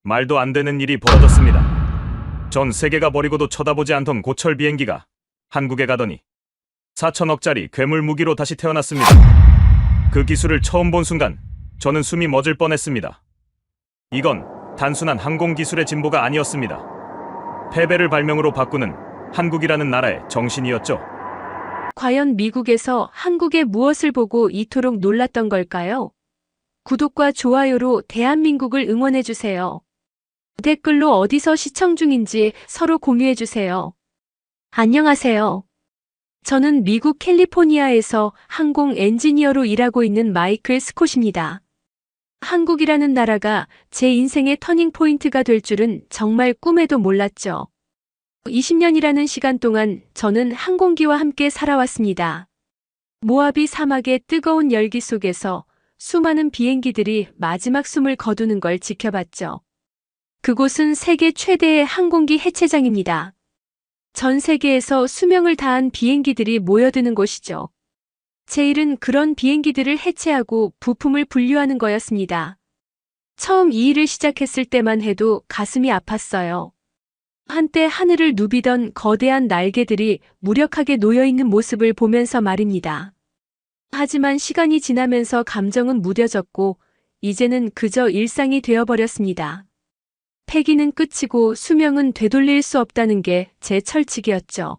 말도 안 되는 일이 벌어졌습니다. 전 세계가 버리고도 쳐다보지 않던 고철 비행기가 한국에 가더니 4천억짜리 괴물 무기로 다시 태어났습니다. 그 기술을 처음 본 순간 저는 숨이 멎을 뻔했습니다. 이건 단순한 항공 기술의 진보가 아니었습니다. 패배를 발명으로 바꾸는 한국이라는 나라의 정신이었죠. 과연 미국에서 한국의 무엇을 보고 이토록 놀랐던 걸까요? 구독과 좋아요로 대한민국을 응원해주세요. 댓글로 어디서 시청 중인지 서로 공유해주세요. 안녕하세요. 저는 미국 캘리포니아에서 항공 엔지니어로 일하고 있는 마이클 스콧입니다. 한국이라는 나라가 제 인생의 터닝 포인트가 될 줄은 정말 꿈에도 몰랐죠. 20년이라는 시간 동안 저는 항공기와 함께 살아왔습니다. 모하비 사막의 뜨거운 열기 속에서 수많은 비행기들이 마지막 숨을 거두는 걸 지켜봤죠. 그곳은 세계 최대의 항공기 해체장입니다. 전 세계에서 수명을 다한 비행기들이 모여드는 곳이죠. 제 일은 그런 비행기들을 해체하고 부품을 분류하는 거였습니다. 처음 이 일을 시작했을 때만 해도 가슴이 아팠어요. 한때 하늘을 누비던 거대한 날개들이 무력하게 놓여있는 모습을 보면서 말입니다. 하지만 시간이 지나면서 감정은 무뎌졌고 이제는 그저 일상이 되어버렸습니다. 폐기는 끝이고 수명은 되돌릴 수 없다는 게 제 철칙이었죠.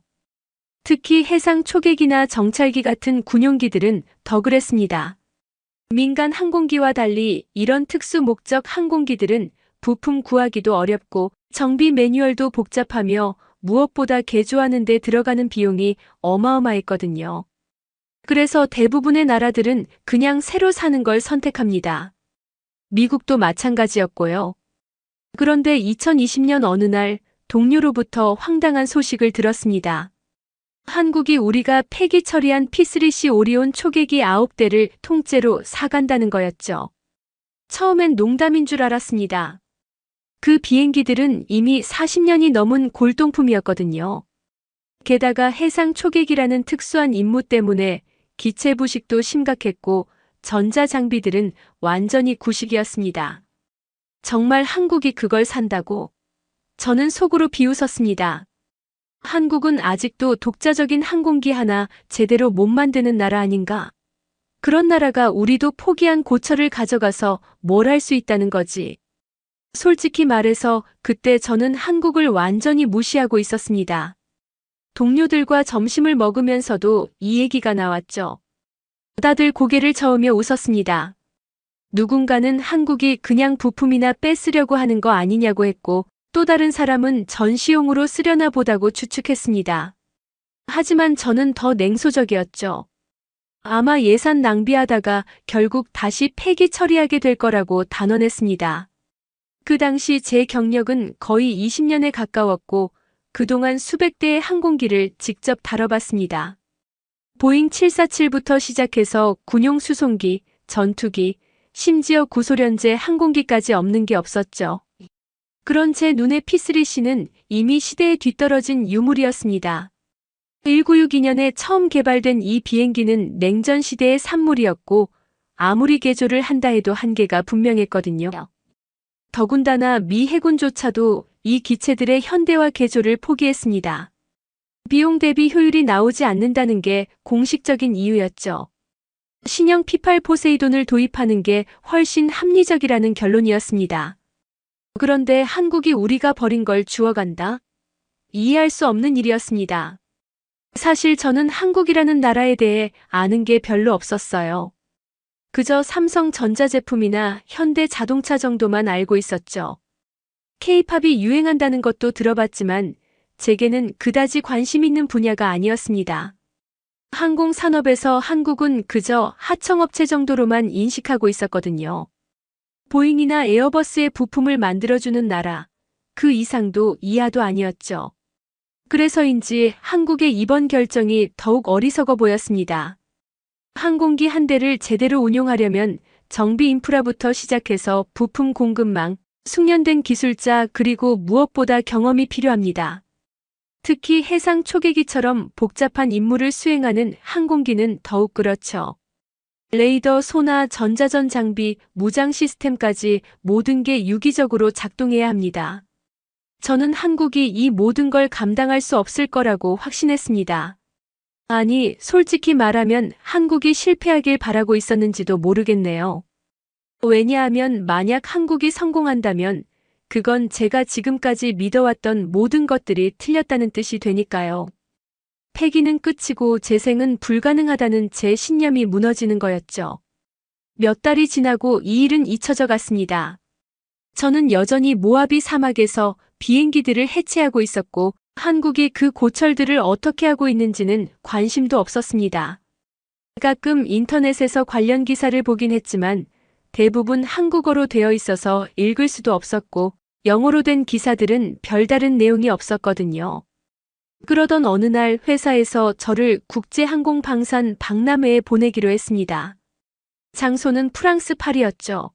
특히 해상 초계기나 정찰기 같은 군용기들은 더 그랬습니다. 민간 항공기와 달리 이런 특수 목적 항공기들은 부품 구하기도 어렵고 정비 매뉴얼도 복잡하며 무엇보다 개조하는 데 들어가는 비용이 어마어마했거든요. 그래서 대부분의 나라들은 그냥 새로 사는 걸 선택합니다. 미국도 마찬가지였고요. 그런데 2020년 어느 날 동료로부터 황당한 소식을 들었습니다. 한국이 우리가 폐기 처리한 P3C 오리온 초계기 9대를 통째로 사간다는 거였죠. 처음엔 농담인 줄 알았습니다. 그 비행기들은 이미 40년이 넘은 골동품이었거든요. 게다가 해상 초계기라는 특수한 임무 때문에 기체 부식도 심각했고 전자장비들은 완전히 구식이었습니다. 정말 한국이 그걸 산다고? 저는 속으로 비웃었습니다. 한국은 아직도 독자적인 항공기 하나 제대로 못 만드는 나라 아닌가? 그런 나라가 우리도 포기한 고철을 가져가서 뭘 할 수 있다는 거지. 솔직히 말해서 그때 저는 한국을 완전히 무시하고 있었습니다. 동료들과 점심을 먹으면서도 이 얘기가 나왔죠. 다들 고개를 저으며 웃었습니다. 누군가는 한국이 그냥 부품이나 뺏으려고 하는 거 아니냐고 했고 또 다른 사람은 전시용으로 쓰려나 보다고 추측했습니다. 하지만 저는 더 냉소적이었죠. 아마 예산 낭비하다가 결국 다시 폐기 처리하게 될 거라고 단언했습니다. 그 당시 제 경력은 거의 20년에 가까웠고 그동안 수백 대의 항공기를 직접 다뤄봤습니다. 보잉 747부터 시작해서 군용 수송기, 전투기, 심지어 구소련제 항공기까지 없는 게 없었죠. 그런 제 눈에 P3C는 이미 시대에 뒤떨어진 유물이었습니다. 1962년에 처음 개발된 이 비행기는 냉전 시대의 산물이었고 아무리 개조를 한다 해도 한계가 분명했거든요. 더군다나 미 해군조차도 이 기체들의 현대화 개조를 포기했습니다. 비용 대비 효율이 나오지 않는다는 게 공식적인 이유였죠. 신형 P8 포세이돈을 도입하는 게 훨씬 합리적이라는 결론이었습니다. 그런데 한국이 우리가 버린 걸 주워간다? 이해할 수 없는 일이었습니다. 사실 저는 한국이라는 나라에 대해 아는 게 별로 없었어요. 그저 삼성 전자제품이나 현대 자동차 정도만 알고 있었죠. K-팝이 유행한다는 것도 들어봤지만 제게는 그다지 관심 있는 분야가 아니었습니다. 항공산업에서 한국은 그저 하청업체 정도로만 인식하고 있었거든요. 보잉이나 에어버스의 부품을 만들어주는 나라, 그 이상도 이하도 아니었죠. 그래서인지 한국의 이번 결정이 더욱 어리석어 보였습니다. 항공기 한 대를 제대로 운용하려면 정비 인프라부터 시작해서 부품 공급망, 숙련된 기술자 그리고 무엇보다 경험이 필요합니다. 특히 해상 초계기처럼 복잡한 임무를 수행하는 항공기는 더욱 그렇죠. 레이더, 소나 전자전 장비, 무장 시스템까지 모든 게 유기적으로 작동해야 합니다. 저는 한국이 이 모든 걸 감당할 수 없을 거라고 확신했습니다. 아니, 솔직히 말하면 한국이 실패하길 바라고 있었는지도 모르겠네요. 왜냐하면 만약 한국이 성공한다면 그건 제가 지금까지 믿어왔던 모든 것들이 틀렸다는 뜻이 되니까요. 패기는 끝이고 재생은 불가능하다는 제 신념이 무너지는 거였죠. 몇 달이 지나고 이 일은 잊혀져 갔습니다. 저는 여전히 모하비 사막에서 비행기들을 해체하고 있었고 한국이 그 고철들을 어떻게 하고 있는지는 관심도 없었습니다. 가끔 인터넷에서 관련 기사를 보긴 했지만 대부분 한국어로 되어 있어서 읽을 수도 없었고 영어로 된 기사들은 별다른 내용이 없었거든요. 그러던 어느 날 회사에서 저를 국제항공방산 박람회에 보내기로 했습니다. 장소는 프랑스 파리였죠.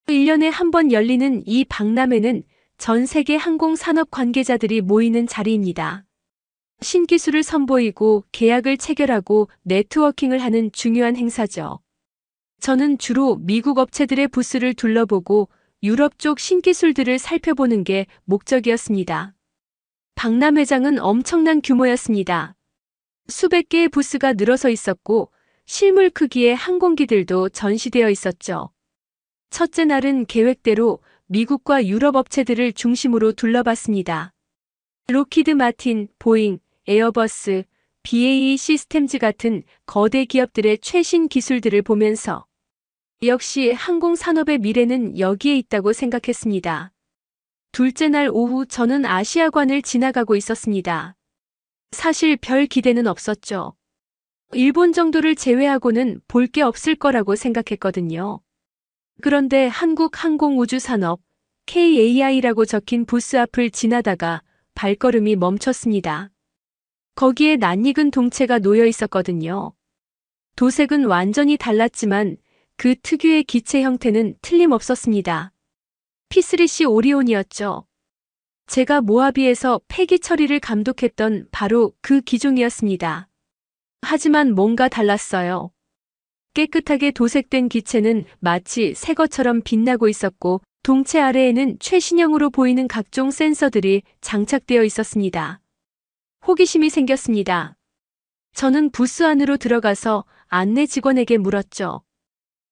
1년에 한 번 열리는 이 박람회는 전 세계 항공산업 관계자들이 모이는 자리입니다. 신기술을 선보이고 계약을 체결하고 네트워킹을 하는 중요한 행사죠. 저는 주로 미국 업체들의 부스를 둘러보고 유럽 쪽 신기술들을 살펴보는 게 목적이었습니다. 박람회장은 엄청난 규모였습니다. 수백 개의 부스가 늘어서 있었고 실물 크기의 항공기들도 전시되어 있었죠. 첫째 날은 계획대로 미국과 유럽 업체들을 중심으로 둘러봤습니다. 로키드 마틴, 보잉, 에어버스, BAE 시스템즈 같은 거대 기업들의 최신 기술들을 보면서 역시 항공산업의 미래는 여기에 있다고 생각했습니다. 둘째 날 오후 저는 아시아관을 지나가고 있었습니다. 사실 별 기대는 없었죠. 일본 정도를 제외하고는 볼 게 없을 거라고 생각했거든요. 그런데 한국항공우주산업 KAI라고 적힌 부스 앞을 지나다가 발걸음이 멈췄습니다. 거기에 낯익은 동체가 놓여 있었거든요. 도색은 완전히 달랐지만 그 특유의 기체 형태는 틀림없었습니다. P3C 오리온이었죠. 제가 모하비에서 폐기 처리를 감독했던 바로 그 기종이었습니다. 하지만 뭔가 달랐어요. 깨끗하게 도색된 기체는 마치 새 것처럼 빛나고 있었고 동체 아래에는 최신형으로 보이는 각종 센서들이 장착되어 있었습니다. 호기심이 생겼습니다. 저는 부스 안으로 들어가서 안내 직원에게 물었죠.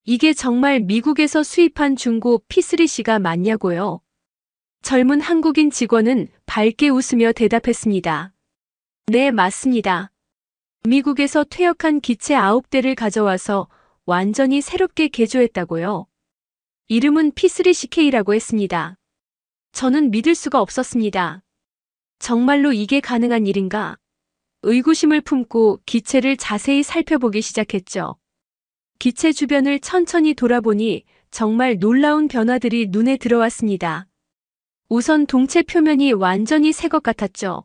이게 정말 미국에서 수입한 중고 P3C가 맞냐고요? 젊은 한국인 직원은 밝게 웃으며 대답했습니다. 네, 맞습니다. 미국에서 퇴역한 기체 9대를 가져와서 완전히 새롭게 개조했다고요. 이름은 P3CK라고 했습니다. 저는 믿을 수가 없었습니다. 정말로 이게 가능한 일인가? 의구심을 품고 기체를 자세히 살펴보기 시작했죠. 기체 주변을 천천히 돌아보니 정말 놀라운 변화들이 눈에 들어왔습니다. 우선 동체 표면이 완전히 새 것 같았죠.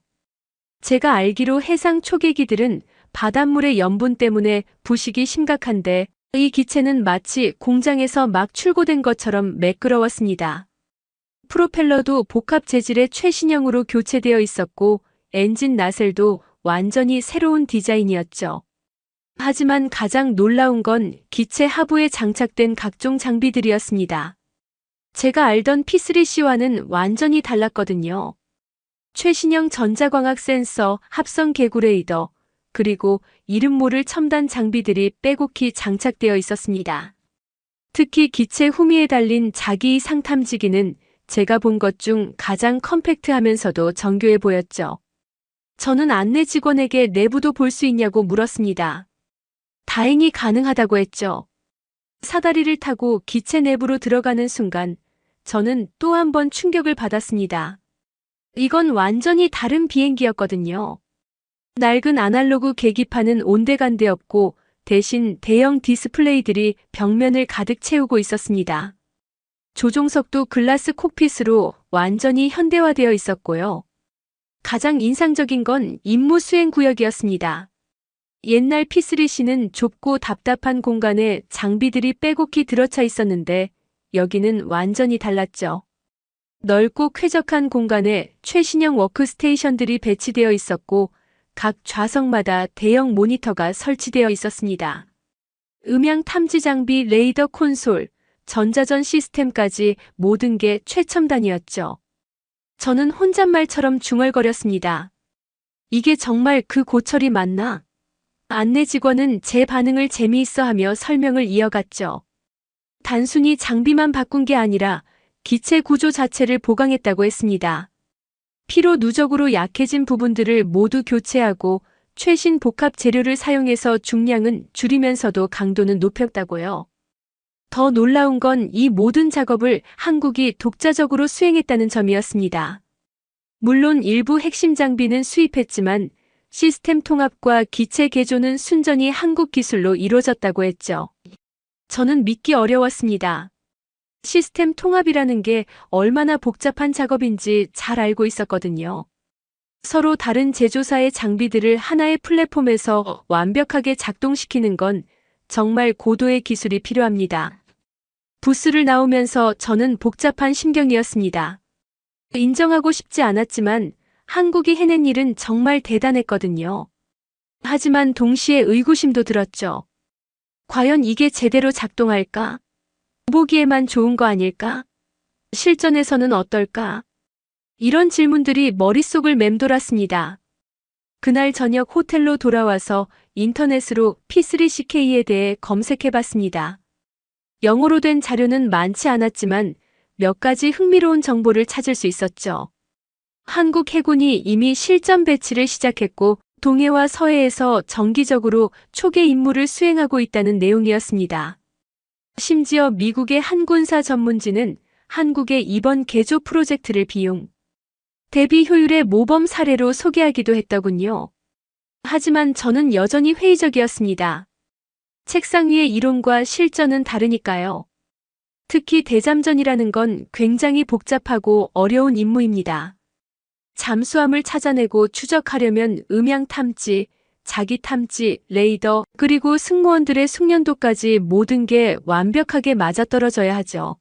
제가 알기로 해상 초계기들은 바닷물의 염분 때문에 부식이 심각한데 이 기체는 마치 공장에서 막 출고된 것처럼 매끄러웠습니다. 프로펠러도 복합 재질의 최신형으로 교체되어 있었고 엔진 나셀도 완전히 새로운 디자인이었죠. 하지만 가장 놀라운 건 기체 하부에 장착된 각종 장비들이었습니다. 제가 알던 P3C와는 완전히 달랐거든요. 최신형 전자광학 센서, 합성 개구 레이더, 그리고 이름 모를 첨단 장비들이 빼곡히 장착되어 있었습니다. 특히 기체 후미에 달린 자기 상탐지기는 제가 본 것 중 가장 컴팩트하면서도 정교해 보였죠. 저는 안내 직원에게 내부도 볼 수 있냐고 물었습니다. 다행히 가능하다고 했죠. 사다리를 타고 기체 내부로 들어가는 순간 저는 또 한 번 충격을 받았습니다. 이건 완전히 다른 비행기였거든요. 낡은 아날로그 계기판은 온데간데 없고 대신 대형 디스플레이들이 벽면을 가득 채우고 있었습니다. 조종석도 글라스 콕핏으로 완전히 현대화되어 있었고요. 가장 인상적인 건 임무 수행 구역이었습니다. 옛날 P3C는 좁고 답답한 공간에 장비들이 빼곡히 들어차 있었는데 여기는 완전히 달랐죠. 넓고 쾌적한 공간에 최신형 워크스테이션들이 배치되어 있었고 각 좌석마다 대형 모니터가 설치되어 있었습니다. 음향 탐지 장비, 레이더 콘솔, 전자전 시스템까지 모든 게 최첨단이었죠. 저는 혼잣말처럼 중얼거렸습니다. 이게 정말 그 고철이 맞나? 안내 직원은 제 반응을 재미있어 하며 설명을 이어갔죠. 단순히 장비만 바꾼 게 아니라 기체 구조 자체를 보강했다고 했습니다. 피로 누적으로 약해진 부분들을 모두 교체하고 최신 복합 재료를 사용해서 중량은 줄이면서도 강도는 높였다고요. 더 놀라운 건 이 모든 작업을 한국이 독자적으로 수행했다는 점이었습니다. 물론 일부 핵심 장비는 수입했지만 시스템 통합과 기체 개조는 순전히 한국 기술로 이루어졌다고 했죠. 저는 믿기 어려웠습니다. 시스템 통합이라는 게 얼마나 복잡한 작업인지 잘 알고 있었거든요. 서로 다른 제조사의 장비들을 하나의 플랫폼에서 완벽하게 작동시키는 건 정말 고도의 기술이 필요합니다. 부스를 나오면서 저는 복잡한 심경이었습니다. 인정하고 싶지 않았지만 한국이 해낸 일은 정말 대단했거든요. 하지만 동시에 의구심도 들었죠. 과연 이게 제대로 작동할까? 보기에만 좋은 거 아닐까? 실전에서는 어떨까? 이런 질문들이 머릿속을 맴돌았습니다. 그날 저녁 호텔로 돌아와서 인터넷으로 P3CK에 대해 검색해봤습니다. 영어로 된 자료는 많지 않았지만 몇 가지 흥미로운 정보를 찾을 수 있었죠. 한국 해군이 이미 실전 배치를 시작했고 동해와 서해에서 정기적으로 초계 임무를 수행하고 있다는 내용이었습니다. 심지어 미국의 한 군사 전문지는 한국의 이번 개조 프로젝트를 비용 대비 효율의 모범 사례로 소개하기도 했더군요. 하지만 저는 여전히 회의적이었습니다. 책상 위의 이론과 실전은 다르니까요. 특히 대잠전이라는 건 굉장히 복잡하고 어려운 임무입니다. 잠수함을 찾아내고 추적하려면 음향 탐지, 자기 탐지, 레이더, 그리고 승무원들의 숙련도까지 모든 게 완벽하게 맞아떨어져야 하죠.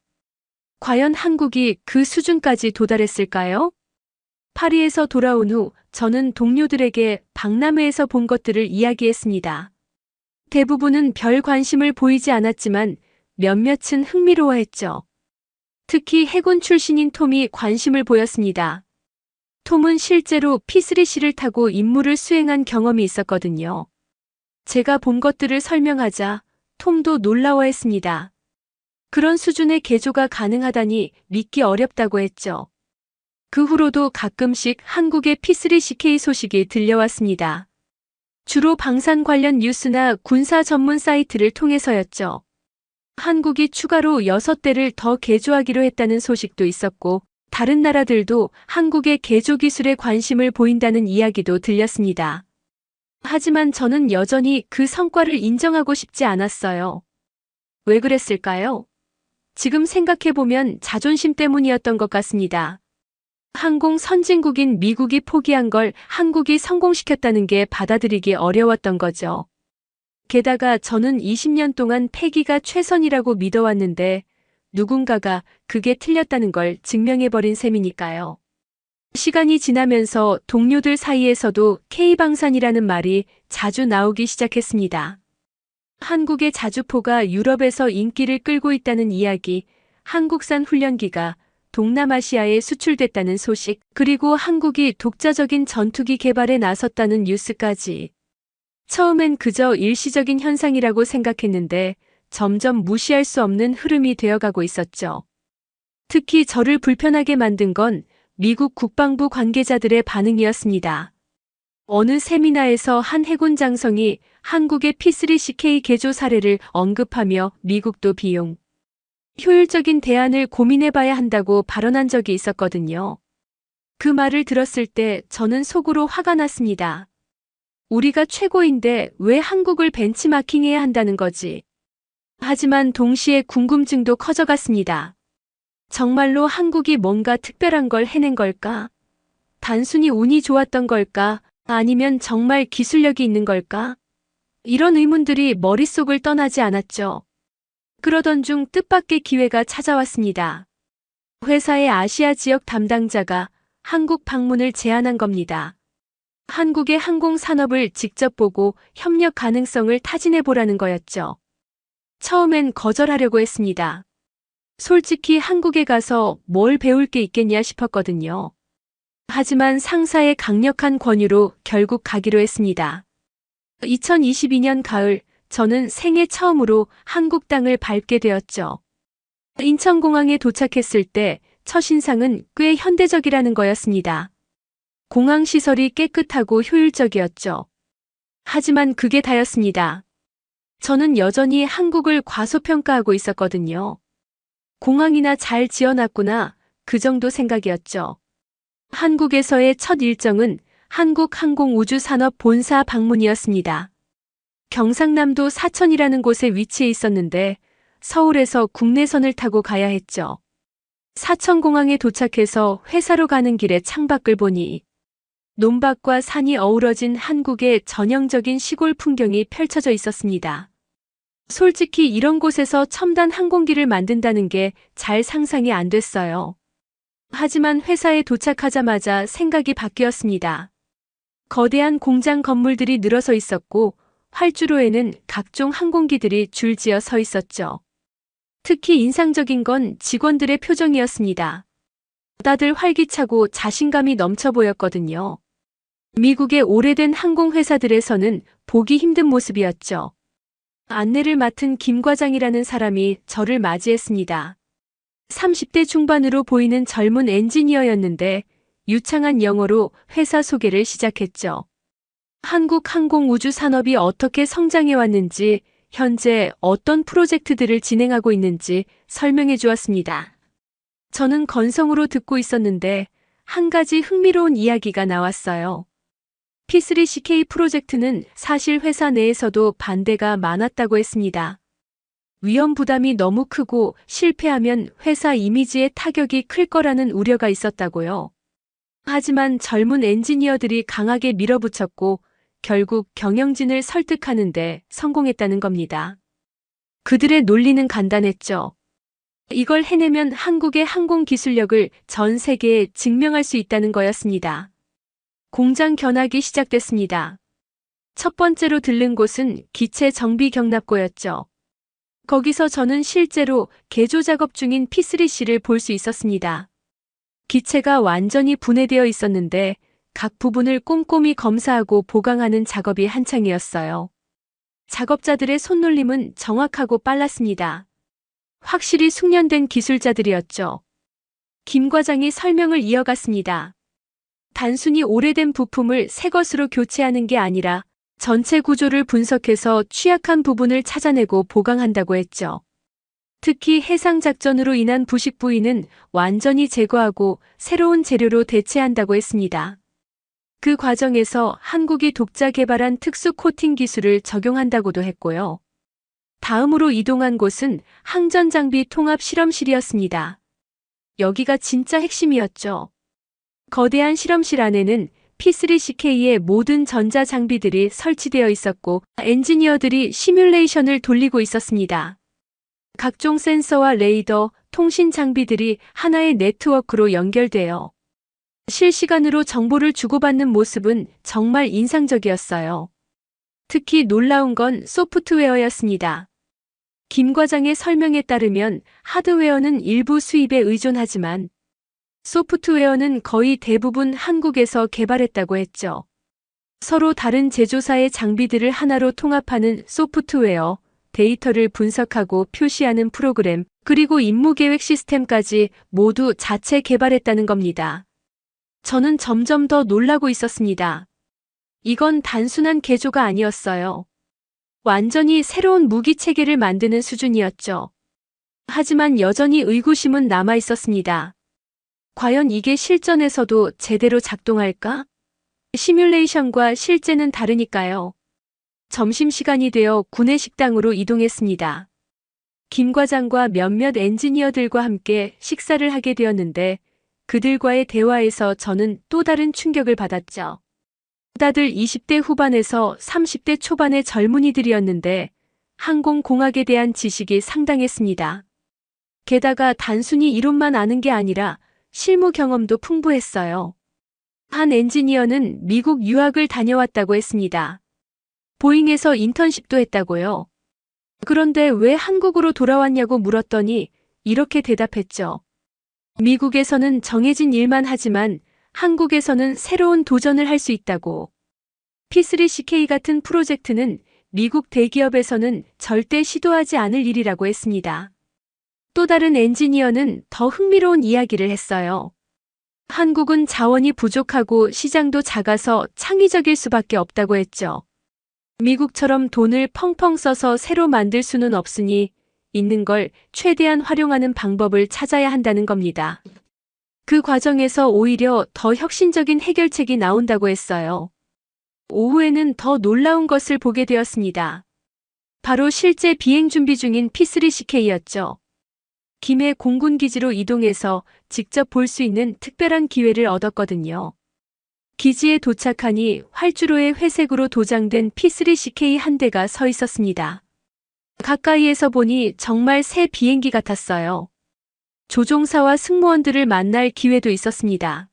과연 한국이 그 수준까지 도달했을까요? 파리에서 돌아온 후 저는 동료들에게 박람회에서 본 것들을 이야기했습니다. 대부분은 별 관심을 보이지 않았지만 몇몇은 흥미로워했죠. 특히 해군 출신인 톰이 관심을 보였습니다. 톰은 실제로 P3C를 타고 임무를 수행한 경험이 있었거든요. 제가 본 것들을 설명하자 톰도 놀라워했습니다. 그런 수준의 개조가 가능하다니 믿기 어렵다고 했죠. 그 후로도 가끔씩 한국의 P3CK 소식이 들려왔습니다. 주로 방산 관련 뉴스나 군사 전문 사이트를 통해서였죠. 한국이 추가로 6대를 더 개조하기로 했다는 소식도 있었고 다른 나라들도 한국의 개조 기술에 관심을 보인다는 이야기도 들렸습니다. 하지만 저는 여전히 그 성과를 인정하고 싶지 않았어요. 왜 그랬을까요? 지금 생각해보면 자존심 때문이었던 것 같습니다. 항공 선진국인 미국이 포기한 걸 한국이 성공시켰다는 게 받아들이기 어려웠던 거죠. 게다가 저는 20년 동안 패기가 최선이라고 믿어왔는데 누군가가 그게 틀렸다는 걸 증명해버린 셈이니까요. 시간이 지나면서 동료들 사이에서도 K방산이라는 말이 자주 나오기 시작했습니다. 한국의 자주포가 유럽에서 인기를 끌고 있다는 이야기, 한국산 훈련기가 동남아시아에 수출됐다는 소식, 그리고 한국이 독자적인 전투기 개발에 나섰다는 뉴스까지. 처음엔 그저 일시적인 현상이라고 생각했는데 점점 무시할 수 없는 흐름이 되어가고 있었죠. 특히 저를 불편하게 만든 건 미국 국방부 관계자들의 반응이었습니다. 어느 세미나에서 한 해군 장성이 한국의 P3CK 개조 사례를 언급하며 미국도 비용 효율적인 대안을 고민해봐야 한다고 발언한 적이 있었거든요. 그 말을 들었을 때 저는 속으로 화가 났습니다. 우리가 최고인데 왜 한국을 벤치마킹해야 한다는 거지? 하지만 동시에 궁금증도 커져갔습니다. 정말로 한국이 뭔가 특별한 걸 해낸 걸까? 단순히 운이 좋았던 걸까? 아니면 정말 기술력이 있는 걸까? 이런 의문들이 머릿속을 떠나지 않았죠. 그러던 중 뜻밖의 기회가 찾아왔습니다. 회사의 아시아 지역 담당자가 한국 방문을 제안한 겁니다. 한국의 항공 산업을 직접 보고 협력 가능성을 타진해 보라는 거였죠. 처음엔 거절하려고 했습니다. 솔직히 한국에 가서 뭘 배울 게 있겠냐 싶었거든요. 하지만 상사의 강력한 권유로 결국 가기로 했습니다. 2022년 가을, 저는 생애 처음으로 한국 땅을 밟게 되었죠. 인천공항에 도착했을 때 첫인상은 꽤 현대적이라는 거였습니다. 공항 시설이 깨끗하고 효율적이었죠. 하지만 그게 다였습니다. 저는 여전히 한국을 과소평가하고 있었거든요. 공항이나 잘 지어놨구나, 그 정도 생각이었죠. 한국에서의 첫 일정은 한국항공우주산업 본사 방문이었습니다. 경상남도 사천이라는 곳에 위치해 있었는데 서울에서 국내선을 타고 가야 했죠. 사천공항에 도착해서 회사로 가는 길에 창밖을 보니 논밭과 산이 어우러진 한국의 전형적인 시골 풍경이 펼쳐져 있었습니다. 솔직히 이런 곳에서 첨단 항공기를 만든다는 게 잘 상상이 안 됐어요. 하지만 회사에 도착하자마자 생각이 바뀌었습니다. 거대한 공장 건물들이 늘어서 있었고 활주로에는 각종 항공기들이 줄지어 서 있었죠. 특히 인상적인 건 직원들의 표정이었습니다. 다들 활기차고 자신감이 넘쳐 보였거든요. 미국의 오래된 항공회사들에서는 보기 힘든 모습이었죠. 안내를 맡은 김 과장이라는 사람이 저를 맞이했습니다. 30대 중반으로 보이는 젊은 엔지니어였는데 유창한 영어로 회사 소개를 시작했죠. 한국 항공우주 산업이 어떻게 성장해 왔는지, 현재 어떤 프로젝트들을 진행하고 있는지 설명해 주었습니다. 저는 건성으로 듣고 있었는데 한 가지 흥미로운 이야기가 나왔어요. P3CK 프로젝트는 사실 회사 내에서도 반대가 많았다고 했습니다. 위험 부담이 너무 크고 실패하면 회사 이미지에 타격이 클 거라는 우려가 있었다고요. 하지만 젊은 엔지니어들이 강하게 밀어붙였고 결국 경영진을 설득하는데 성공했다는 겁니다. 그들의 논리는 간단했죠. 이걸 해내면 한국의 항공 기술력을 전 세계에 증명할 수 있다는 거였습니다. 공장 견학이 시작됐습니다. 첫 번째로 들른 곳은 기체 정비 경납고였죠. 거기서 저는 실제로 개조 작업 중인 P3C를 볼 수 있었습니다. 기체가 완전히 분해되어 있었는데 각 부분을 꼼꼼히 검사하고 보강하는 작업이 한창이었어요. 작업자들의 손놀림은 정확하고 빨랐습니다. 확실히 숙련된 기술자들이었죠. 김 과장이 설명을 이어갔습니다. 단순히 오래된 부품을 새 것으로 교체하는 게 아니라 전체 구조를 분석해서 취약한 부분을 찾아내고 보강한다고 했죠. 특히 해상 작전으로 인한 부식 부위는 완전히 제거하고 새로운 재료로 대체한다고 했습니다. 그 과정에서 한국이 독자 개발한 특수 코팅 기술을 적용한다고도 했고요. 다음으로 이동한 곳은 항전 장비 통합 실험실이었습니다. 여기가 진짜 핵심이었죠. 거대한 실험실 안에는 P3CK의 모든 전자 장비들이 설치되어 있었고 엔지니어들이 시뮬레이션을 돌리고 있었습니다. 각종 센서와 레이더, 통신 장비들이 하나의 네트워크로 연결되어 실시간으로 정보를 주고받는 모습은 정말 인상적이었어요. 특히 놀라운 건 소프트웨어였습니다. 김 과장의 설명에 따르면 하드웨어는 일부 수입에 의존하지만 소프트웨어는 거의 대부분 한국에서 개발했다고 했죠. 서로 다른 제조사의 장비들을 하나로 통합하는 소프트웨어, 데이터를 분석하고 표시하는 프로그램, 그리고 임무 계획 시스템까지 모두 자체 개발했다는 겁니다. 저는 점점 더 놀라고 있었습니다. 이건 단순한 개조가 아니었어요. 완전히 새로운 무기 체계를 만드는 수준이었죠. 하지만 여전히 의구심은 남아 있었습니다. 과연 이게 실전에서도 제대로 작동할까? 시뮬레이션과 실제는 다르니까요. 점심시간이 되어 구내 식당으로 이동했습니다. 김 과장과 몇몇 엔지니어들과 함께 식사를 하게 되었는데 그들과의 대화에서 저는 또 다른 충격을 받았죠. 다들 20대 후반에서 30대 초반의 젊은이들이었는데 항공공학에 대한 지식이 상당했습니다. 게다가 단순히 이론만 아는 게 아니라 실무 경험도 풍부했어요. 한 엔지니어는 미국 유학을 다녀왔다고 했습니다. 보잉에서 인턴십도 했다고요. 그런데 왜 한국으로 돌아왔냐고 물었더니 이렇게 대답했죠. 미국에서는 정해진 일만 하지만 한국에서는 새로운 도전을 할 수 있다고. P3CK 같은 프로젝트는 미국 대기업에서는 절대 시도하지 않을 일이라고 했습니다. 또 다른 엔지니어는 더 흥미로운 이야기를 했어요. 한국은 자원이 부족하고 시장도 작아서 창의적일 수밖에 없다고 했죠. 미국처럼 돈을 펑펑 써서 새로 만들 수는 없으니 있는 걸 최대한 활용하는 방법을 찾아야 한다는 겁니다. 그 과정에서 오히려 더 혁신적인 해결책이 나온다고 했어요. 오후에는 더 놀라운 것을 보게 되었습니다. 바로 실제 비행 준비 중인 P3CK였죠. 김해 공군기지로 이동해서 직접 볼 수 있는 특별한 기회를 얻었거든요. 기지에 도착하니 활주로에 회색으로 도장된 P3CK 한 대가 서 있었습니다. 가까이에서 보니 정말 새 비행기 같았어요. 조종사와 승무원들을 만날 기회도 있었습니다.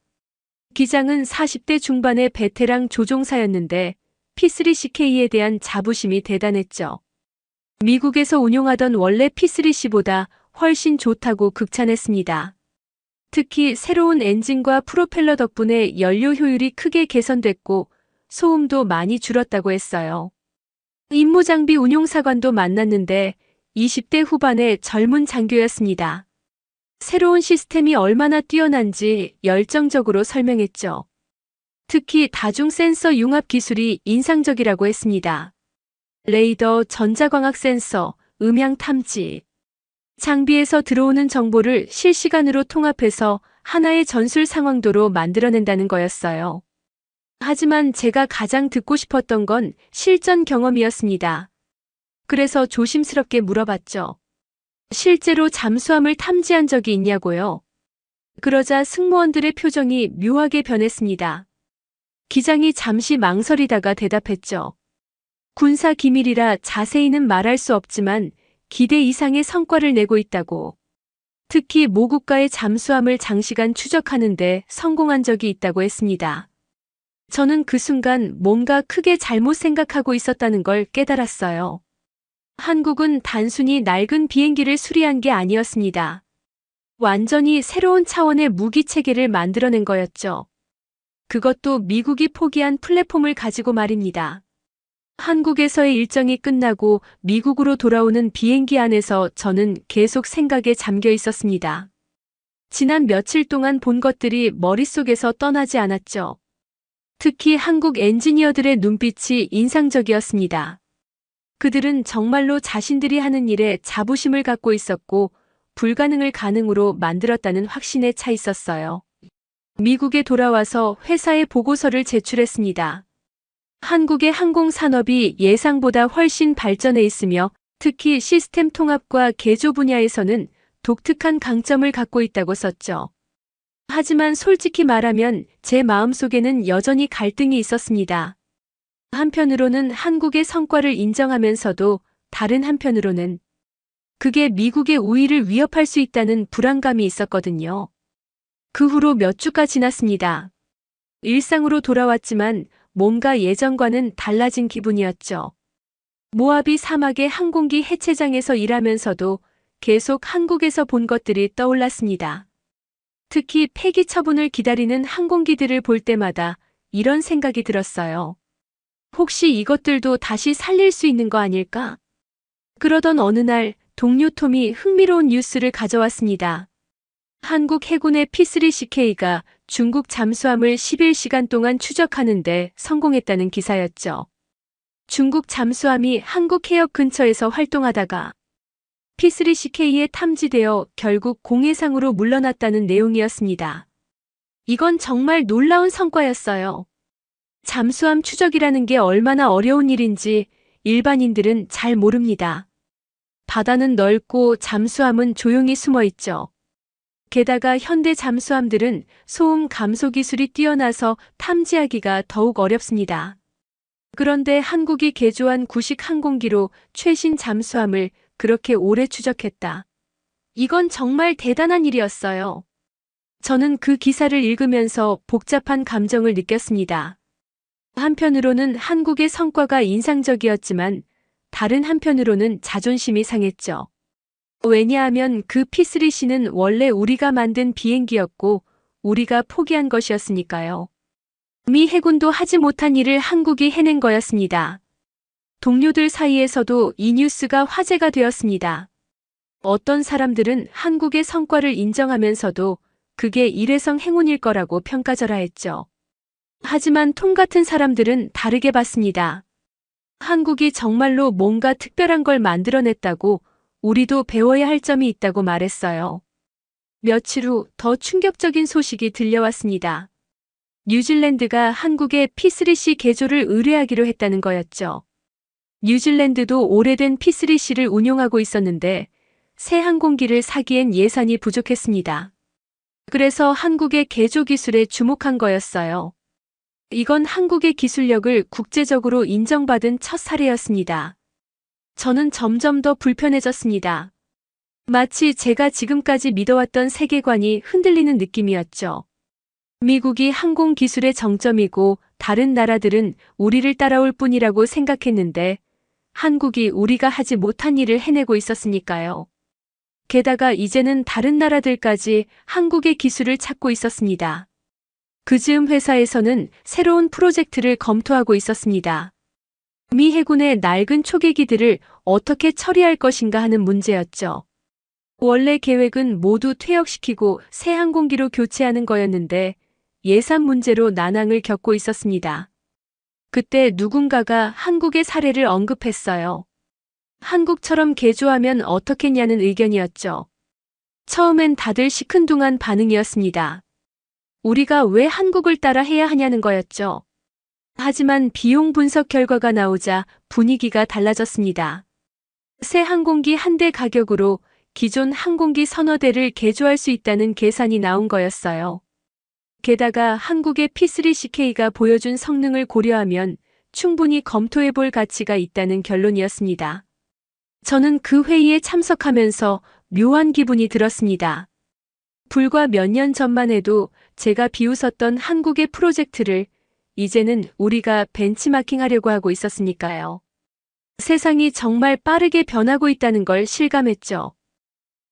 기장은 40대 중반의 베테랑 조종사였는데 P3CK에 대한 자부심이 대단했죠. 미국에서 운용하던 원래 P3C보다 훨씬 좋다고 극찬했습니다. 특히 새로운 엔진과 프로펠러 덕분에 연료 효율이 크게 개선됐고 소음도 많이 줄었다고 했어요. 임무장비 운용사관도 만났는데 20대 후반의 젊은 장교였습니다. 새로운 시스템이 얼마나 뛰어난지 열정적으로 설명했죠. 특히 다중 센서 융합 기술이 인상적이라고 했습니다. 레이더, 전자광학 센서, 음향 탐지. 장비에서 들어오는 정보를 실시간으로 통합해서 하나의 전술 상황도로 만들어낸다는 거였어요. 하지만 제가 가장 듣고 싶었던 건 실전 경험이었습니다. 그래서 조심스럽게 물어봤죠. 실제로 잠수함을 탐지한 적이 있냐고요? 그러자 승무원들의 표정이 묘하게 변했습니다. 기장이 잠시 망설이다가 대답했죠. 군사 기밀이라 자세히는 말할 수 없지만 기대 이상의 성과를 내고 있다고. 특히 모국가의 잠수함을 장시간 추적하는데 성공한 적이 있다고 했습니다. 저는 그 순간 뭔가 크게 잘못 생각하고 있었다는 걸 깨달았어요. 한국은 단순히 낡은 비행기를 수리한 게 아니었습니다. 완전히 새로운 차원의 무기 체계를 만들어낸 거였죠. 그것도 미국이 포기한 플랫폼을 가지고 말입니다. 한국에서의 일정이 끝나고 미국으로 돌아오는 비행기 안에서 저는 계속 생각에 잠겨 있었습니다. 지난 며칠 동안 본 것들이 머릿속에서 떠나지 않았죠. 특히 한국 엔지니어들의 눈빛이 인상적이었습니다. 그들은 정말로 자신들이 하는 일에 자부심을 갖고 있었고 불가능을 가능으로 만들었다는 확신에 차 있었어요. 미국에 돌아와서 회사에 보고서를 제출했습니다. 한국의 항공산업이 예상보다 훨씬 발전해 있으며 특히 시스템 통합과 개조 분야에서는 독특한 강점을 갖고 있다고 썼죠. 하지만 솔직히 말하면 제 마음속에는 여전히 갈등이 있었습니다. 한편으로는 한국의 성과를 인정하면서도 다른 한편으로는 그게 미국의 우위를 위협할 수 있다는 불안감이 있었거든요. 그 후로 몇 주가 지났습니다. 일상으로 돌아왔지만 뭔가 예전과는 달라진 기분이었죠. 모하비 사막의 항공기 해체장에서 일하면서도 계속 한국에서 본 것들이 떠올랐습니다. 특히 폐기 처분을 기다리는 항공기들을 볼 때마다 이런 생각이 들었어요. 혹시 이것들도 다시 살릴 수 있는 거 아닐까? 그러던 어느 날 동료 톰이 흥미로운 뉴스를 가져왔습니다. 한국 해군의 P3CK가 중국 잠수함을 11시간 동안 추적하는데 성공했다는 기사였죠. 중국 잠수함이 한국 해역 근처에서 활동하다가 P3CK에 탐지되어 결국 공해상으로 물러났다는 내용이었습니다. 이건 정말 놀라운 성과였어요. 잠수함 추적이라는 게 얼마나 어려운 일인지 일반인들은 잘 모릅니다. 바다는 넓고 잠수함은 조용히 숨어 있죠. 게다가 현대 잠수함들은 소음 감소 기술이 뛰어나서 탐지하기가 더욱 어렵습니다. 그런데 한국이 개조한 구식 항공기로 최신 잠수함을 그렇게 오래 추적했다. 이건 정말 대단한 일이었어요. 저는 그 기사를 읽으면서 복잡한 감정을 느꼈습니다. 한편으로는 한국의 성과가 인상적이었지만 다른 한편으로는 자존심이 상했죠. 왜냐하면 그 P3C는 원래 우리가 만든 비행기였고 우리가 포기한 것이었으니까요. 미 해군도 하지 못한 일을 한국이 해낸 거였습니다. 동료들 사이에서도 이 뉴스가 화제가 되었습니다. 어떤 사람들은 한국의 성과를 인정하면서도 그게 일회성 행운일 거라고 평가절하했죠. 하지만 톰 같은 사람들은 다르게 봤습니다. 한국이 정말로 뭔가 특별한 걸 만들어냈다고 우리도 배워야 할 점이 있다고 말했어요. 며칠 후 더 충격적인 소식이 들려왔습니다. 뉴질랜드가 한국의 P3C 개조를 의뢰하기로 했다는 거였죠. 뉴질랜드도 오래된 P3C를 운용하고 있었는데 새 항공기를 사기엔 예산이 부족했습니다. 그래서 한국의 개조 기술에 주목한 거였어요. 이건 한국의 기술력을 국제적으로 인정받은 첫 사례였습니다. 저는 점점 더 불편해졌습니다. 마치 제가 지금까지 믿어왔던 세계관이 흔들리는 느낌이었죠. 미국이 항공 기술의 정점이고 다른 나라들은 우리를 따라올 뿐이라고 생각했는데 한국이 우리가 하지 못한 일을 해내고 있었으니까요. 게다가 이제는 다른 나라들까지 한국의 기술을 찾고 있었습니다. 그 즈음 회사에서는 새로운 프로젝트를 검토하고 있었습니다. 미 해군의 낡은 초계기들을 어떻게 처리할 것인가 하는 문제였죠. 원래 계획은 모두 퇴역시키고 새 항공기로 교체하는 거였는데 예산 문제로 난항을 겪고 있었습니다. 그때 누군가가 한국의 사례를 언급했어요. 한국처럼 개조하면 어떻겠냐는 의견이었죠. 처음엔 다들 시큰둥한 반응이었습니다. 우리가 왜 한국을 따라 해야 하냐는 거였죠. 하지만 비용 분석 결과가 나오자 분위기가 달라졌습니다. 새 항공기 한 대 가격으로 기존 항공기 서너 대를 개조할 수 있다는 계산이 나온 거였어요. 게다가 한국의 P3CK가 보여준 성능을 고려하면 충분히 검토해 볼 가치가 있다는 결론이었습니다. 저는 그 회의에 참석하면서 묘한 기분이 들었습니다. 불과 몇 년 전만 해도 제가 비웃었던 한국의 프로젝트를 이제는 우리가 벤치마킹하려고 하고 있었으니까요. 세상이 정말 빠르게 변하고 있다는 걸 실감했죠.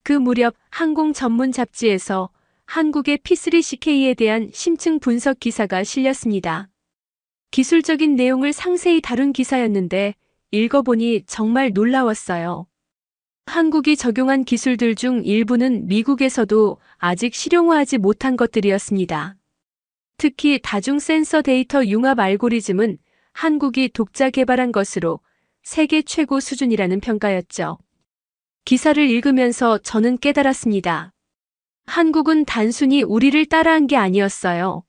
그 무렵 항공 전문 잡지에서 한국의 P3CK에 대한 심층 분석 기사가 실렸습니다. 기술적인 내용을 상세히 다룬 기사였는데 읽어보니 정말 놀라웠어요. 한국이 적용한 기술들 중 일부는 미국에서도 아직 실용화하지 못한 것들이었습니다. 특히 다중 센서 데이터 융합 알고리즘은 한국이 독자 개발한 것으로 세계 최고 수준이라는 평가였죠. 기사를 읽으면서 저는 깨달았습니다. 한국은 단순히 우리를 따라한 게 아니었어요.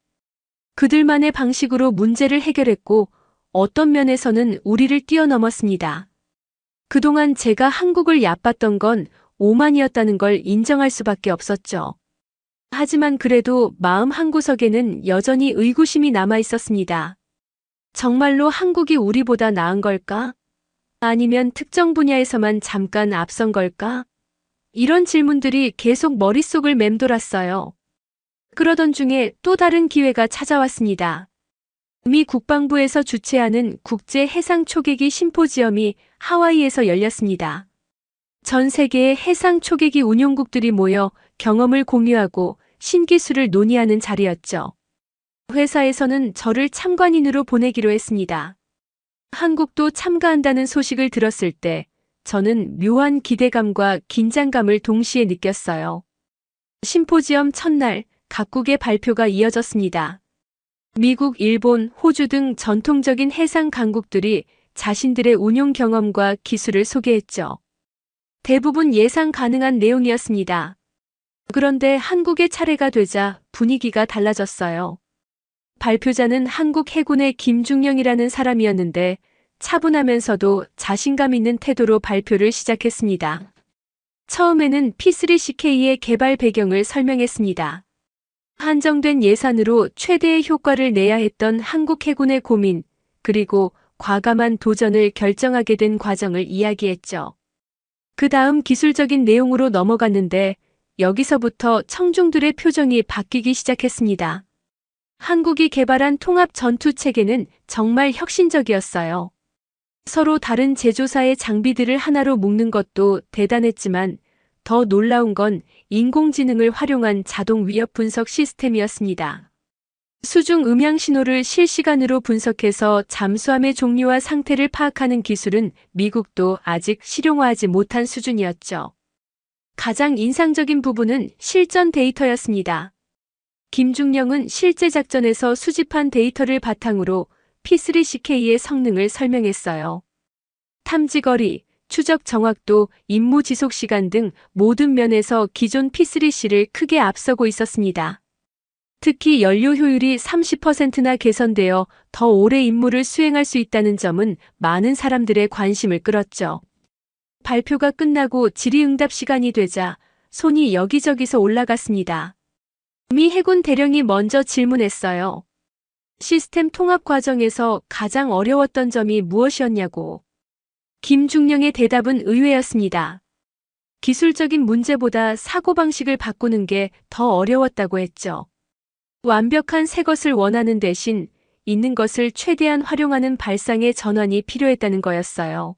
그들만의 방식으로 문제를 해결했고 어떤 면에서는 우리를 뛰어넘었습니다. 그동안 제가 한국을 얕봤던 건 오만이었다는 걸 인정할 수밖에 없었죠. 하지만 그래도 마음 한구석에는 여전히 의구심이 남아 있었습니다. 정말로 한국이 우리보다 나은 걸까? 아니면 특정 분야에서만 잠깐 앞선 걸까? 이런 질문들이 계속 머릿속을 맴돌았어요. 그러던 중에 또 다른 기회가 찾아왔습니다. 미 국방부에서 주최하는 국제 해상 초계기 심포지엄이 하와이에서 열렸습니다. 전 세계의 해상 초계기 운용국들이 모여 경험을 공유하고 신기술을 논의하는 자리였죠. 회사에서는 저를 참관인으로 보내기로 했습니다. 한국도 참가한다는 소식을 들었을 때 저는 묘한 기대감과 긴장감을 동시에 느꼈어요. 심포지엄 첫날 각국의 발표가 이어졌습니다. 미국, 일본, 호주 등 전통적인 해상 강국들이 자신들의 운용 경험과 기술을 소개했죠. 대부분 예상 가능한 내용이었습니다. 그런데 한국의 차례가 되자 분위기가 달라졌어요. 발표자는 한국 해군의 김중령이라는 사람이었는데 차분하면서도 자신감 있는 태도로 발표를 시작했습니다. 처음에는 P3CK의 개발 배경을 설명했습니다. 한정된 예산으로 최대의 효과를 내야 했던 한국 해군의 고민, 그리고 과감한 도전을 결정하게 된 과정을 이야기했죠. 그 다음 기술적인 내용으로 넘어갔는데 여기서부터 청중들의 표정이 바뀌기 시작했습니다. 한국이 개발한 통합 전투 체계는 정말 혁신적이었어요. 서로 다른 제조사의 장비들을 하나로 묶는 것도 대단했지만 더 놀라운 건 인공지능을 활용한 자동 위협 분석 시스템이었습니다. 수중 음향 신호를 실시간으로 분석해서 잠수함의 종류와 상태를 파악하는 기술은 미국도 아직 실용화하지 못한 수준이었죠. 가장 인상적인 부분은 실전 데이터였습니다. 김중령은 실제 작전에서 수집한 데이터를 바탕으로 P3CK의 성능을 설명했어요. 탐지거리, 추적 정확도, 임무 지속 시간 등 모든 면에서 기존 P3C를 크게 앞서고 있었습니다. 특히 연료 효율이 30%나 개선되어 더 오래 임무를 수행할 수 있다는 점은 많은 사람들의 관심을 끌었죠. 발표가 끝나고 질의응답 시간이 되자 손이 여기저기서 올라갔습니다. 미 해군 대령이 먼저 질문했어요. 시스템 통합 과정에서 가장 어려웠던 점이 무엇이었냐고. 김중령의 대답은 의외였습니다. 기술적인 문제보다 사고방식을 바꾸는 게 더 어려웠다고 했죠. 완벽한 새 것을 원하는 대신 있는 것을 최대한 활용하는 발상의 전환이 필요했다는 거였어요.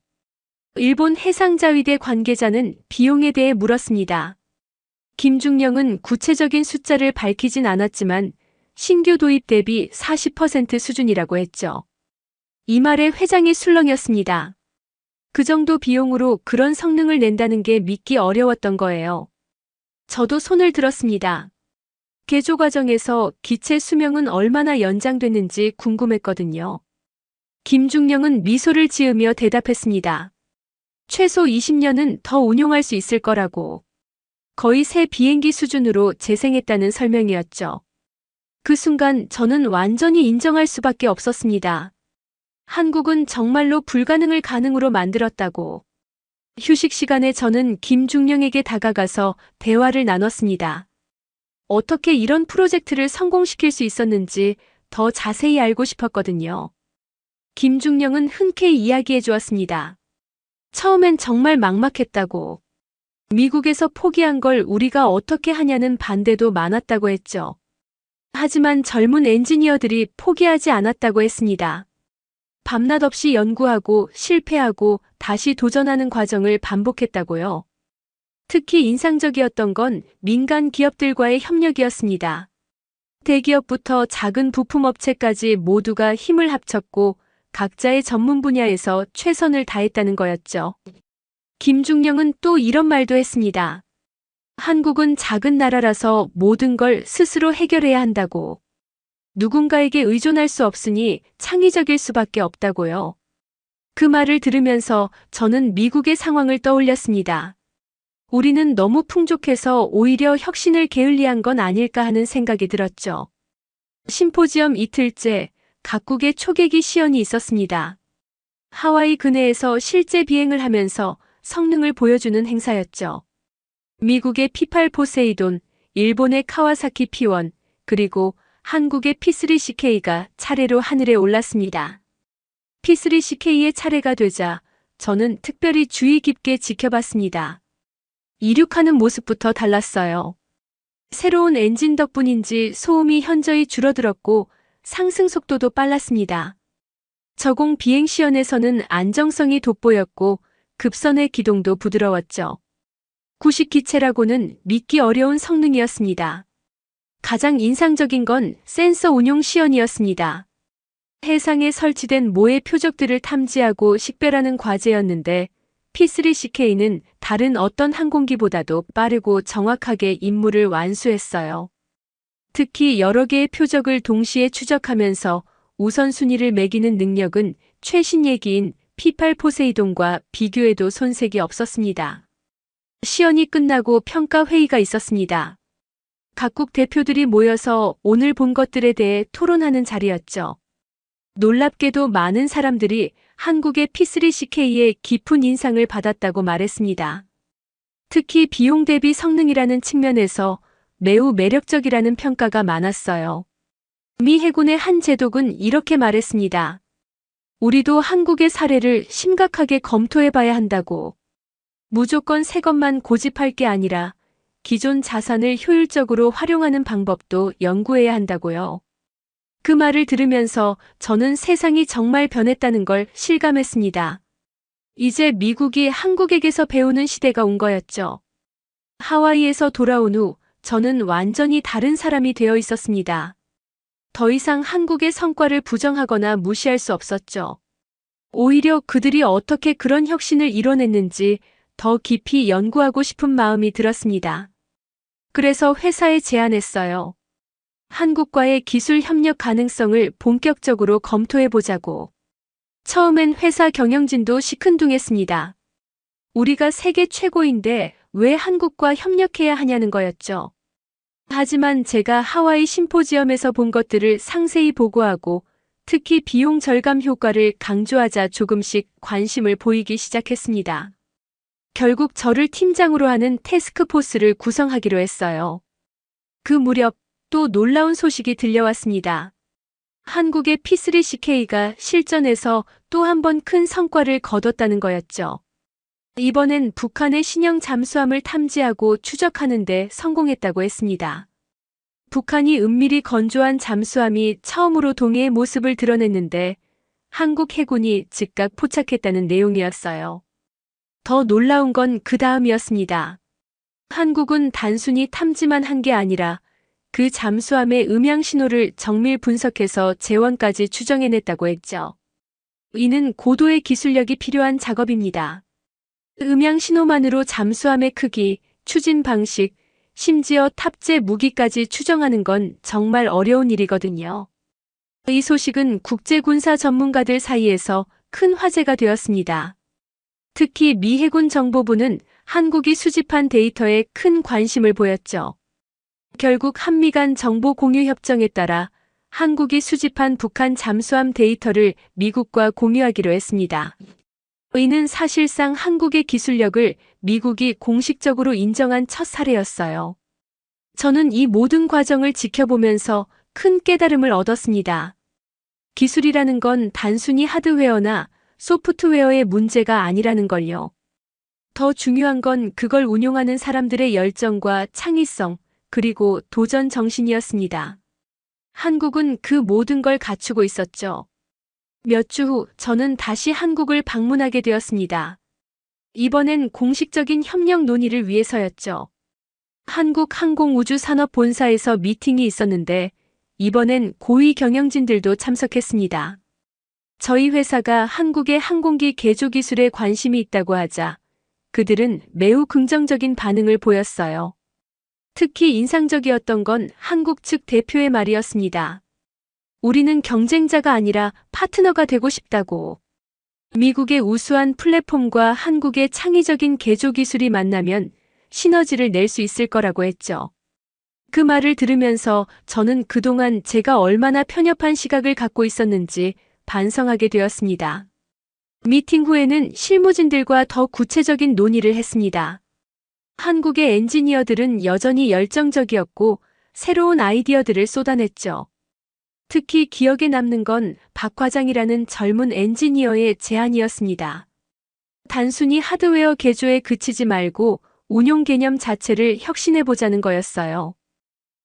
일본 해상자위대 관계자는 비용에 대해 물었습니다. 김중령은 구체적인 숫자를 밝히진 않았지만 신규 도입 대비 40% 수준이라고 했죠. 이 말에 회장이 술렁였습니다. 그 정도 비용으로 그런 성능을 낸다는 게 믿기 어려웠던 거예요. 저도 손을 들었습니다. 개조 과정에서 기체 수명은 얼마나 연장됐는지 궁금했거든요. 김중령은 미소를 지으며 대답했습니다. 최소 20년은 더 운용할 수 있을 거라고. 거의 새 비행기 수준으로 재생했다는 설명이었죠. 그 순간 저는 완전히 인정할 수밖에 없었습니다. 한국은 정말로 불가능을 가능으로 만들었다고. 휴식 시간에 저는 김중령에게 다가가서 대화를 나눴습니다. 어떻게 이런 프로젝트를 성공시킬 수 있었는지 더 자세히 알고 싶었거든요. 김중령은 흔쾌히 이야기해 주었습니다. 처음엔 정말 막막했다고. 미국에서 포기한 걸 우리가 어떻게 하냐는 반대도 많았다고 했죠. 하지만 젊은 엔지니어들이 포기하지 않았다고 했습니다. 밤낮 없이 연구하고 실패하고 다시 도전하는 과정을 반복했다고요. 특히 인상적이었던 건 민간 기업들과의 협력이었습니다. 대기업부터 작은 부품업체까지 모두가 힘을 합쳤고 각자의 전문 분야에서 최선을 다했다는 거였죠. 김중령은 또 이런 말도 했습니다. 한국은 작은 나라라서 모든 걸 스스로 해결해야 한다고. 누군가에게 의존할 수 없으니 창의적일 수밖에 없다고요. 그 말을 들으면서 저는 미국의 상황을 떠올렸습니다. 우리는 너무 풍족해서 오히려 혁신을 게을리한 건 아닐까 하는 생각이 들었죠. 심포지엄 이틀째 각국의 초계기 시연이 있었습니다. 하와이 근해에서 실제 비행을 하면서 성능을 보여주는 행사였죠. 미국의 P8 포세이돈, 일본의 카와사키 P1, 그리고 한국의 P3CK가 차례로 하늘에 올랐습니다. P3CK의 차례가 되자 저는 특별히 주의 깊게 지켜봤습니다. 이륙하는 모습부터 달랐어요. 새로운 엔진 덕분인지 소음이 현저히 줄어들었고 상승 속도도 빨랐습니다. 저공 비행 시연에서는 안정성이 돋보였고 급선의 기동도 부드러웠죠. 구식 기체라고는 믿기 어려운 성능이었습니다. 가장 인상적인 건 센서 운용 시연이었습니다. 해상에 설치된 모의 표적들을 탐지하고 식별하는 과제였는데 P3CK는 다른 어떤 항공기보다도 빠르고 정확하게 임무를 완수했어요. 특히 여러 개의 표적을 동시에 추적하면서 우선순위를 매기는 능력은 최신 예기인 P8 포세이돈과 비교해도 손색이 없었습니다. 시연이 끝나고 평가 회의가 있었습니다. 각국 대표들이 모여서 오늘 본 것들에 대해 토론하는 자리였죠. 놀랍게도 많은 사람들이 한국의 P3CK의 깊은 인상을 받았다고 말했습니다. 특히 비용 대비 성능이라는 측면에서 매우 매력적이라는 평가가 많았어요. 미 해군의 한 제독은 이렇게 말했습니다. 우리도 한국의 사례를 심각하게 검토해봐야 한다고. 무조건 새 것만 고집할 게 아니라 기존 자산을 효율적으로 활용하는 방법도 연구해야 한다고요. 그 말을 들으면서 저는 세상이 정말 변했다는 걸 실감했습니다. 이제 미국이 한국에게서 배우는 시대가 온 거였죠. 하와이에서 돌아온 후 저는 완전히 다른 사람이 되어 있었습니다. 더 이상 한국의 성과를 부정하거나 무시할 수 없었죠. 오히려 그들이 어떻게 그런 혁신을 이뤄냈는지 더 깊이 연구하고 싶은 마음이 들었습니다. 그래서 회사에 제안했어요. 한국과의 기술 협력 가능성을 본격적으로 검토해 보자고. 처음엔 회사 경영진도 시큰둥했습니다. 우리가 세계 최고인데 왜 한국과 협력해야 하냐는 거였죠. 하지만 제가 하와이 심포지엄에서 본 것들을 상세히 보고하고 특히 비용 절감 효과를 강조하자 조금씩 관심을 보이기 시작했습니다. 결국 저를 팀장으로 하는 태스크포스를 구성하기로 했어요. 그 무렵 또 놀라운 소식이 들려왔습니다. 한국의 P3CK가 실전에서 또 한 번 큰 성과를 거뒀다는 거였죠. 이번엔 북한의 신형 잠수함을 탐지하고 추적하는 데 성공했다고 했습니다. 북한이 은밀히 건조한 잠수함이 처음으로 동해의 모습을 드러냈는데 한국 해군이 즉각 포착했다는 내용이었어요. 더 놀라운 건 그 다음이었습니다. 한국은 단순히 탐지만 한 게 아니라 그 잠수함의 음향 신호를 정밀 분석해서 재원까지 추정해냈다고 했죠. 이는 고도의 기술력이 필요한 작업입니다. 음향 신호만으로 잠수함의 크기, 추진 방식, 심지어 탑재 무기까지 추정하는 건 정말 어려운 일이거든요. 이 소식은 국제군사 전문가들 사이에서 큰 화제가 되었습니다. 특히 미 해군 정보부는 한국이 수집한 데이터에 큰 관심을 보였죠. 결국 한미 간 정보 공유 협정에 따라 한국이 수집한 북한 잠수함 데이터를 미국과 공유하기로 했습니다. 이는 사실상 한국의 기술력을 미국이 공식적으로 인정한 첫 사례였어요. 저는 이 모든 과정을 지켜보면서 큰 깨달음을 얻었습니다. 기술이라는 건 단순히 하드웨어나 소프트웨어의 문제가 아니라는 걸요. 더 중요한 건 그걸 운용하는 사람들의 열정과 창의성, 그리고 도전 정신이었습니다. 한국은 그 모든 걸 갖추고 있었죠. 몇 주 후 저는 다시 한국을 방문하게 되었습니다. 이번엔 공식적인 협력 논의를 위해서였죠. 한국항공우주산업본사에서 미팅이 있었는데 이번엔 고위 경영진들도 참석했습니다. 저희 회사가 한국의 항공기 개조 기술에 관심이 있다고 하자 그들은 매우 긍정적인 반응을 보였어요. 특히 인상적이었던 건 한국 측 대표의 말이었습니다. 우리는 경쟁자가 아니라 파트너가 되고 싶다고. 미국의 우수한 플랫폼과 한국의 창의적인 개조 기술이 만나면 시너지를 낼 수 있을 거라고 했죠. 그 말을 들으면서 저는 그동안 제가 얼마나 편협한 시각을 갖고 있었는지 반성하게 되었습니다. 미팅 후에는 실무진들과 더 구체적인 논의를 했습니다. 한국의 엔지니어들은 여전히 열정적이었고 새로운 아이디어들을 쏟아냈죠. 특히 기억에 남는 건 박 과장이라는 젊은 엔지니어의 제안이었습니다. 단순히 하드웨어 개조에 그치지 말고 운용 개념 자체를 혁신해보자는 거였어요.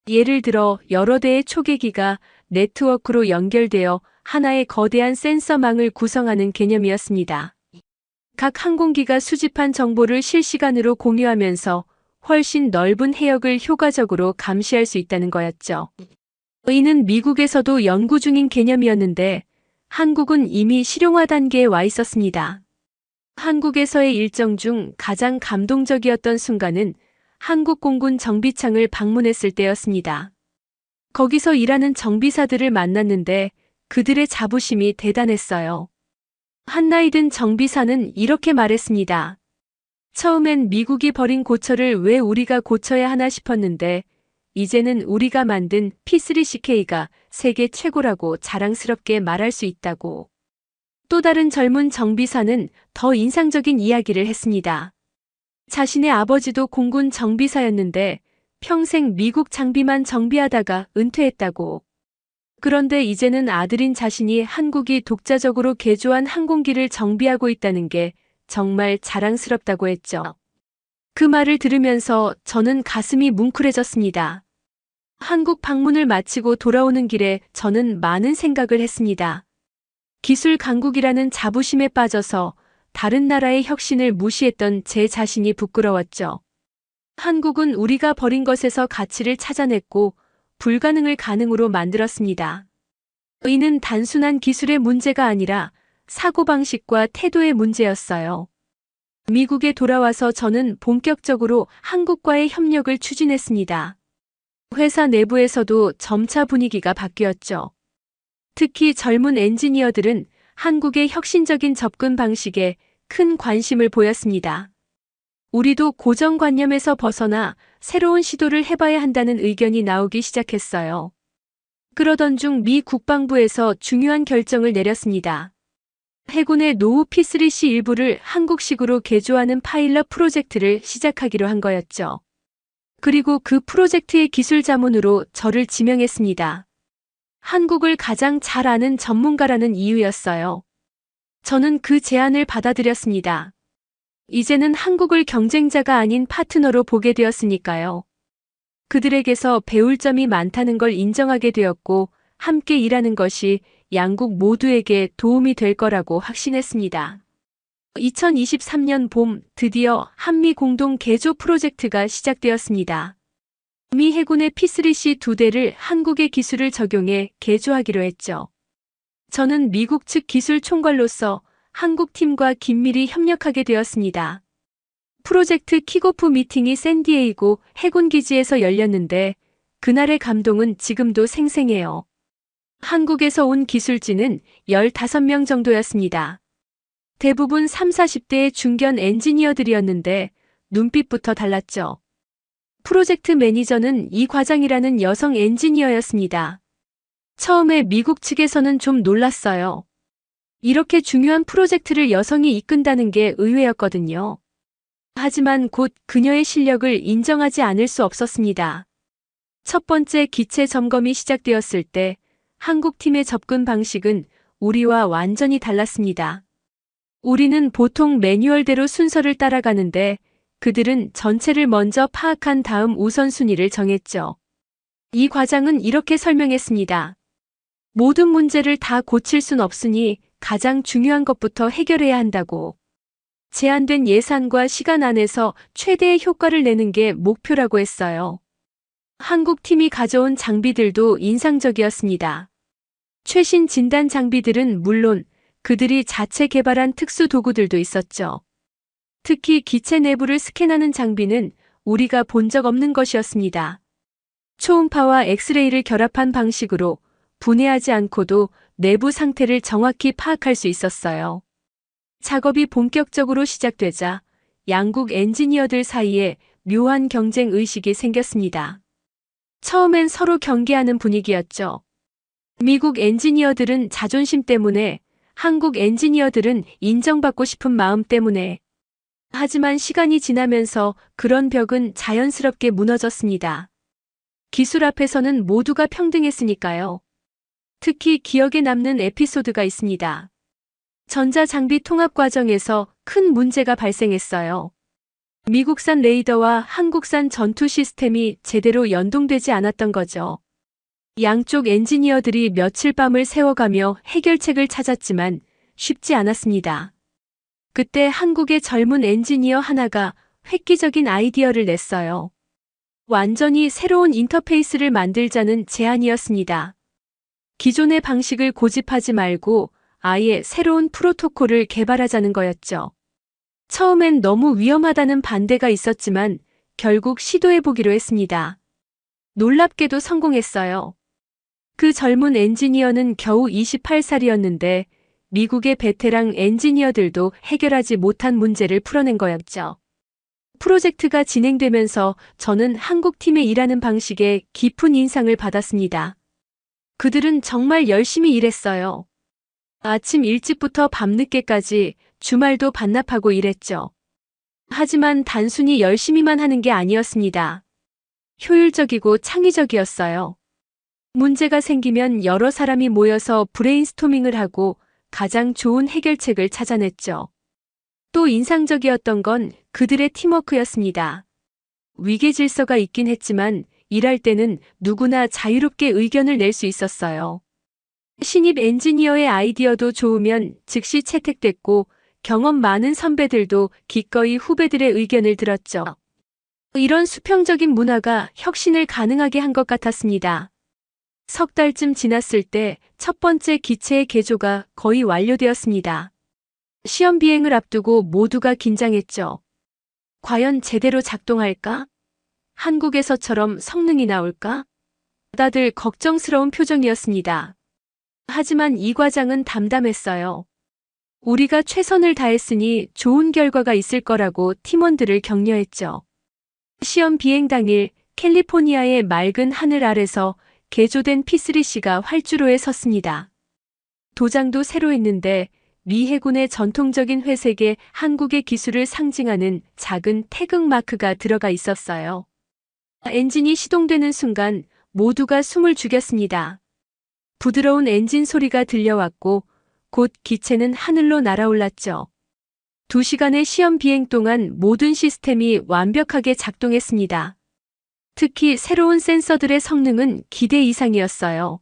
예를 들어 여러 대의 초계기가 네트워크로 연결되어 하나의 거대한 센서망을 구성하는 개념이었습니다. 각 항공기가 수집한 정보를 실시간으로 공유하면서 훨씬 넓은 해역을 효과적으로 감시할 수 있다는 거였죠. 이는 미국에서도 연구 중인 개념이었는데 한국은 이미 실용화 단계에 와 있었습니다. 한국에서의 일정 중 가장 감동적이었던 순간은 한국 공군 정비창을 방문했을 때였습니다. 거기서 일하는 정비사들을 만났는데 그들의 자부심이 대단했어요. 한 나이 든 정비사는 이렇게 말했습니다. 처음엔 미국이 버린 고철을 왜 우리가 고쳐야 하나 싶었는데 이제는 우리가 만든 P3CK가 세계 최고라고 자랑스럽게 말할 수 있다고. 또 다른 젊은 정비사는 더 인상적인 이야기를 했습니다. 자신의 아버지도 공군 정비사였는데 평생 미국 장비만 정비하다가 은퇴했다고. 그런데 이제는 아들인 자신이 한국이 독자적으로 개조한 항공기를 정비하고 있다는 게 정말 자랑스럽다고 했죠. 그 말을 들으면서 저는 가슴이 뭉클해졌습니다. 한국 방문을 마치고 돌아오는 길에 저는 많은 생각을 했습니다. 기술 강국이라는 자부심에 빠져서 다른 나라의 혁신을 무시했던 제 자신이 부끄러웠죠. 한국은 우리가 버린 것에서 가치를 찾아냈고 불가능을 가능으로 만들었습니다. 이는 단순한 기술의 문제가 아니라 사고방식과 태도의 문제였어요. 미국에 돌아와서 저는 본격적으로 한국과의 협력을 추진했습니다. 회사 내부에서도 점차 분위기가 바뀌었죠. 특히 젊은 엔지니어들은 한국의 혁신적인 접근 방식에 큰 관심을 보였습니다. 우리도 고정관념에서 벗어나 새로운 시도를 해봐야 한다는 의견이 나오기 시작했어요. 그러던 중 미 국방부에서 중요한 결정을 내렸습니다. 해군의 노후 P3C 일부를 한국식으로 개조하는 파일럿 프로젝트를 시작하기로 한 거였죠. 그리고 그 프로젝트의 기술 자문으로 저를 지명했습니다. 한국을 가장 잘 아는 전문가라는 이유였어요. 저는 그 제안을 받아들였습니다. 이제는 한국을 경쟁자가 아닌 파트너로 보게 되었으니까요. 그들에게서 배울 점이 많다는 걸 인정하게 되었고 함께 일하는 것이 양국 모두에게 도움이 될 거라고 확신했습니다. 2023년 봄 드디어 한미 공동 개조 프로젝트가 시작되었습니다. 미 해군의 P3C 2대를 한국의 기술을 적용해 개조하기로 했죠. 저는 미국 측 기술 총괄로서 한국 팀과 긴밀히 협력하게 되었습니다. 프로젝트 킥오프 미팅이 샌디에이고 해군기지에서 열렸는데 그날의 감동은 지금도 생생해요. 한국에서 온 기술진은 15명 정도였습니다. 대부분 30, 40대의 중견 엔지니어들이었는데 눈빛부터 달랐죠. 프로젝트 매니저는 이 과장이라는 여성 엔지니어였습니다. 처음에 미국 측에서는 좀 놀랐어요. 이렇게 중요한 프로젝트를 여성이 이끈다는 게 의외였거든요. 하지만 곧 그녀의 실력을 인정하지 않을 수 없었습니다. 첫 번째 기체 점검이 시작되었을 때 한국 팀의 접근 방식은 우리와 완전히 달랐습니다. 우리는 보통 매뉴얼대로 순서를 따라가는데 그들은 전체를 먼저 파악한 다음 우선순위를 정했죠. 이 과장은 이렇게 설명했습니다. 모든 문제를 다 고칠 순 없으니 가장 중요한 것부터 해결해야 한다고. 제한된 예산과 시간 안에서 최대의 효과를 내는 게 목표라고 했어요. 한국 팀이 가져온 장비들도 인상적이었습니다. 최신 진단 장비들은 물론 그들이 자체 개발한 특수 도구들도 있었죠. 특히 기체 내부를 스캔하는 장비는 우리가 본 적 없는 것이었습니다. 초음파와 엑스레이를 결합한 방식으로 분해하지 않고도 내부 상태를 정확히 파악할 수 있었어요. 작업이 본격적으로 시작되자 양국 엔지니어들 사이에 묘한 경쟁 의식이 생겼습니다. 처음엔 서로 경계하는 분위기였죠. 미국 엔지니어들은 자존심 때문에, 한국 엔지니어들은 인정받고 싶은 마음 때문에. 하지만 시간이 지나면서 그런 벽은 자연스럽게 무너졌습니다. 기술 앞에서는 모두가 평등했으니까요. 특히 기억에 남는 에피소드가 있습니다. 전자장비 통합 과정에서 큰 문제가 발생했어요. 미국산 레이더와 한국산 전투 시스템이 제대로 연동되지 않았던 거죠. 양쪽 엔지니어들이 며칠 밤을 새워가며 해결책을 찾았지만 쉽지 않았습니다. 그때 한국의 젊은 엔지니어 하나가 획기적인 아이디어를 냈어요. 완전히 새로운 인터페이스를 만들자는 제안이었습니다. 기존의 방식을 고집하지 말고 아예 새로운 프로토콜을 개발하자는 거였죠. 처음엔 너무 위험하다는 반대가 있었지만 결국 시도해보기로 했습니다. 놀랍게도 성공했어요. 그 젊은 엔지니어는 겨우 28살이었는데 미국의 베테랑 엔지니어들도 해결하지 못한 문제를 풀어낸 거였죠. 프로젝트가 진행되면서 저는 한국 팀의 일하는 방식에 깊은 인상을 받았습니다. 그들은 정말 열심히 일했어요. 아침 일찍부터 밤늦게까지 주말도 반납하고 일했죠. 하지만 단순히 열심히만 하는 게 아니었습니다. 효율적이고 창의적이었어요. 문제가 생기면 여러 사람이 모여서 브레인스토밍을 하고 가장 좋은 해결책을 찾아냈죠. 또 인상적이었던 건 그들의 팀워크였습니다. 위계 질서가 있긴 했지만 일할 때는 누구나 자유롭게 의견을 낼 수 있었어요. 신입 엔지니어의 아이디어도 좋으면 즉시 채택됐고 경험 많은 선배들도 기꺼이 후배들의 의견을 들었죠. 이런 수평적인 문화가 혁신을 가능하게 한 것 같았습니다. 석 달쯤 지났을 때 첫 번째 기체의 개조가 거의 완료되었습니다. 시험 비행을 앞두고 모두가 긴장했죠. 과연 제대로 작동할까? 한국에서처럼 성능이 나올까? 다들 걱정스러운 표정이었습니다. 하지만 이 과장은 담담했어요. 우리가 최선을 다했으니 좋은 결과가 있을 거라고 팀원들을 격려했죠. 시험 비행 당일 캘리포니아의 맑은 하늘 아래서 개조된 P3C가 활주로에 섰습니다. 도장도 새로 했는데 미 해군의 전통적인 회색에 한국의 기술을 상징하는 작은 태극 마크가 들어가 있었어요. 엔진이 시동되는 순간 모두가 숨을 죽였습니다. 부드러운 엔진 소리가 들려왔고 곧 기체는 하늘로 날아올랐죠. 2시간의 시험 비행 동안 모든 시스템이 완벽하게 작동했습니다. 특히 새로운 센서들의 성능은 기대 이상이었어요.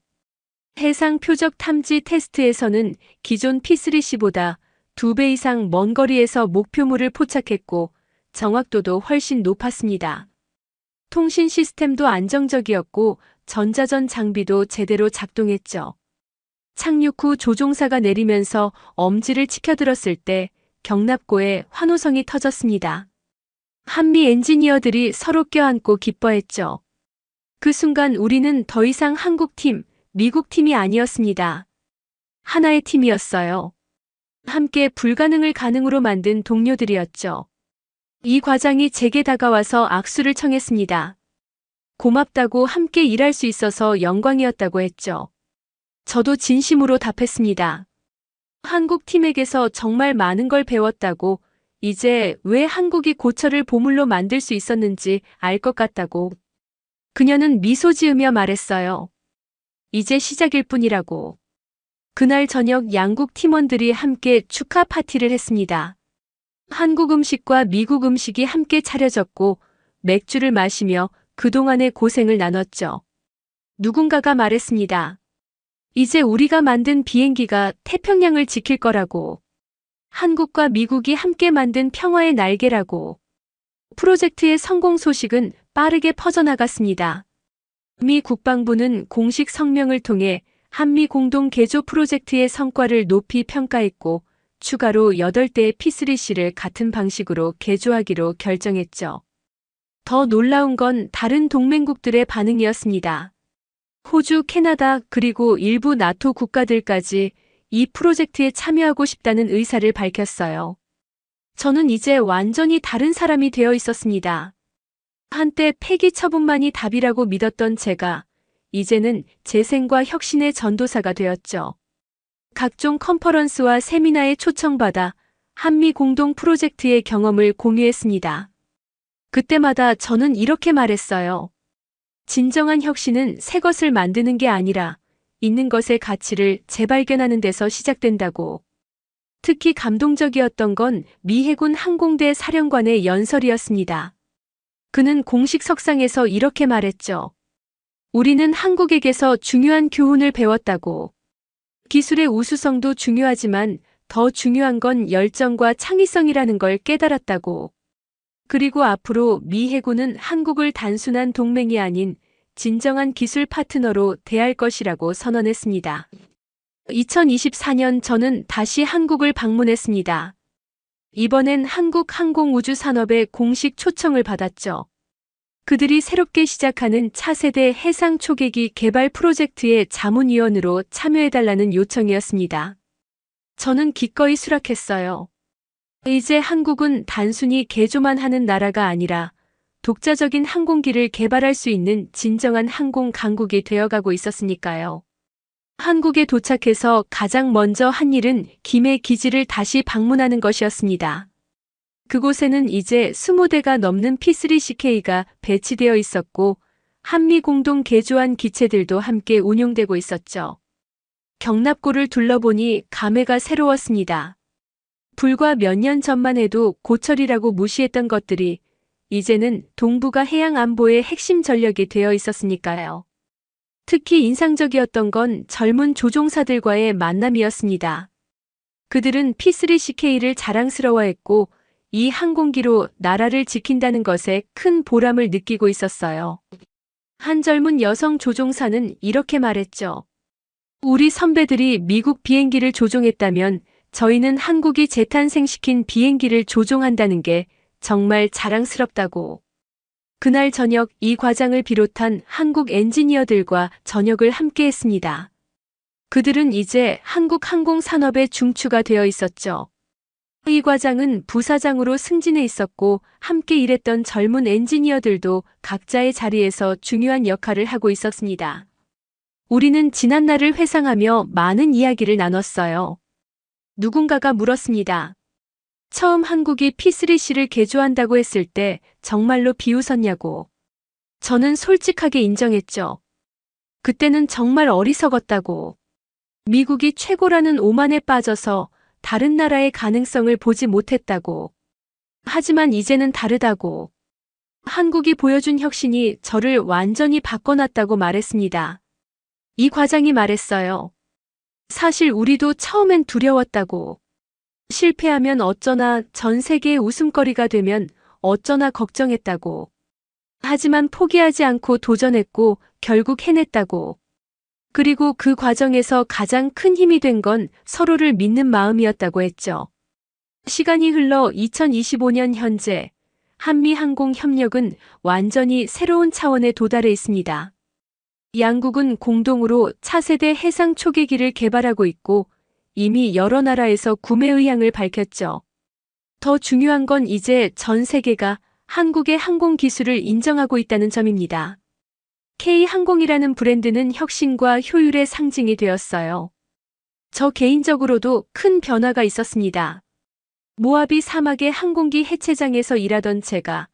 해상 표적 탐지 테스트에서는 기존 P3C보다 2배 이상 먼 거리에서 목표물을 포착했고 정확도도 훨씬 높았습니다. 통신 시스템도 안정적이었고 전자전 장비도 제대로 작동했죠. 착륙 후 조종사가 내리면서 엄지를 치켜들었을 때 경납고에 환호성이 터졌습니다. 한미 엔지니어들이 서로 껴안고 기뻐했죠. 그 순간 우리는 더 이상 한국 팀, 미국 팀이 아니었습니다. 하나의 팀이었어요. 함께 불가능을 가능으로 만든 동료들이었죠. 이 과장이 제게 다가와서 악수를 청했습니다. 고맙다고 함께 일할 수 있어서 영광이었다고 했죠. 저도 진심으로 답했습니다. 한국 팀에게서 정말 많은 걸 배웠다고, 이제 왜 한국이 고철을 보물로 만들 수 있었는지 알 것 같다고. 그녀는 미소 지으며 말했어요. 이제 시작일 뿐이라고. 그날 저녁 양국 팀원들이 함께 축하 파티를 했습니다. 한국 음식과 미국 음식이 함께 차려졌고 맥주를 마시며 그동안의 고생을 나눴죠. 누군가가 말했습니다. 이제 우리가 만든 비행기가 태평양을 지킬 거라고. 한국과 미국이 함께 만든 평화의 날개라고. 프로젝트의 성공 소식은 빠르게 퍼져나갔습니다. 미 국방부는 공식 성명을 통해 한미 공동 개조 프로젝트의 성과를 높이 평가했고 추가로 8대의 P3C를 같은 방식으로 개조하기로 결정했죠. 더 놀라운 건 다른 동맹국들의 반응이었습니다. 호주, 캐나다 그리고 일부 나토 국가들까지 이 프로젝트에 참여하고 싶다는 의사를 밝혔어요. 저는 이제 완전히 다른 사람이 되어 있었습니다. 한때 폐기 처분만이 답이라고 믿었던 제가 이제는 재생과 혁신의 전도사가 되었죠. 각종 컨퍼런스와 세미나에 초청받아 한미 공동 프로젝트의 경험을 공유했습니다. 그때마다 저는 이렇게 말했어요. 진정한 혁신은 새 것을 만드는 게 아니라 있는 것의 가치를 재발견하는 데서 시작된다고. 특히 감동적이었던 건 미 해군 항공대 사령관의 연설이었습니다. 그는 공식 석상에서 이렇게 말했죠. 우리는 한국에게서 중요한 교훈을 배웠다고. 기술의 우수성도 중요하지만 더 중요한 건 열정과 창의성이라는 걸 깨달았다고. 그리고 앞으로 미 해군은 한국을 단순한 동맹이 아닌 진정한 기술 파트너로 대할 것이라고 선언했습니다. 2024년 저는 다시 한국을 방문했습니다. 이번엔 한국항공우주산업에 공식 초청을 받았죠. 그들이 새롭게 시작하는 차세대 해상 초계기 개발 프로젝트의 자문위원으로 참여해달라는 요청이었습니다. 저는 기꺼이 수락했어요. 이제 한국은 단순히 개조만 하는 나라가 아니라 독자적인 항공기를 개발할 수 있는 진정한 항공 강국이 되어가고 있었으니까요. 한국에 도착해서 가장 먼저 한 일은 김해 기지를 다시 방문하는 것이었습니다. 그곳에는 이제 20대가 넘는 P3CK가 배치되어 있었고 한미 공동 개조한 기체들도 함께 운용되고 있었죠. 경납고를 둘러보니 감회가 새로웠습니다. 불과 몇 년 전만 해도 고철이라고 무시했던 것들이 이제는 동북아 해양 안보의 핵심 전력이 되어 있었으니까요. 특히 인상적이었던 건 젊은 조종사들과의 만남이었습니다. 그들은 P3CK를 자랑스러워했고 이 항공기로 나라를 지킨다는 것에 큰 보람을 느끼고 있었어요. 한 젊은 여성 조종사는 이렇게 말했죠. 우리 선배들이 미국 비행기를 조종했다면 저희는 한국이 재탄생시킨 비행기를 조종한다는 게 정말 자랑스럽다고. 그날 저녁 이 과장을 비롯한 한국 엔지니어들과 저녁을 함께 했습니다. 그들은 이제 한국 항공산업의 중추가 되어 있었죠. 이 과장은 부사장으로 승진해 있었고 함께 일했던 젊은 엔지니어들도 각자의 자리에서 중요한 역할을 하고 있었습니다. 우리는 지난날을 회상하며 많은 이야기를 나눴어요. 누군가가 물었습니다. 처음 한국이 P3C를 개조한다고 했을 때 정말로 비웃었냐고. 저는 솔직하게 인정했죠. 그때는 정말 어리석었다고. 미국이 최고라는 오만에 빠져서 다른 나라의 가능성을 보지 못했다고. 하지만 이제는 다르다고. 한국이 보여준 혁신이 저를 완전히 바꿔놨다고 말했습니다. 이 과장이 말했어요. 사실 우리도 처음엔 두려웠다고. 실패하면 어쩌나, 전 세계의 웃음거리가 되면 어쩌나 걱정했다고. 하지만 포기하지 않고 도전했고 결국 해냈다고. 그리고 그 과정에서 가장 큰 힘이 된 건 서로를 믿는 마음이었다고 했죠. 시간이 흘러 2025년 현재 한미항공협력은 완전히 새로운 차원에 도달해 있습니다. 양국은 공동으로 차세대 해상 초계기를 개발하고 있고 이미 여러 나라에서 구매 의향을 밝혔죠. 더 중요한 건 이제 전 세계가 한국의 항공 기술을 인정하고 있다는 점입니다. K항공이라는 브랜드는 혁신과 효율의 상징이 되었어요. 저 개인적으로도 큰 변화가 있었습니다. 모하비 사막의 항공기 해체장에서 일하던 제가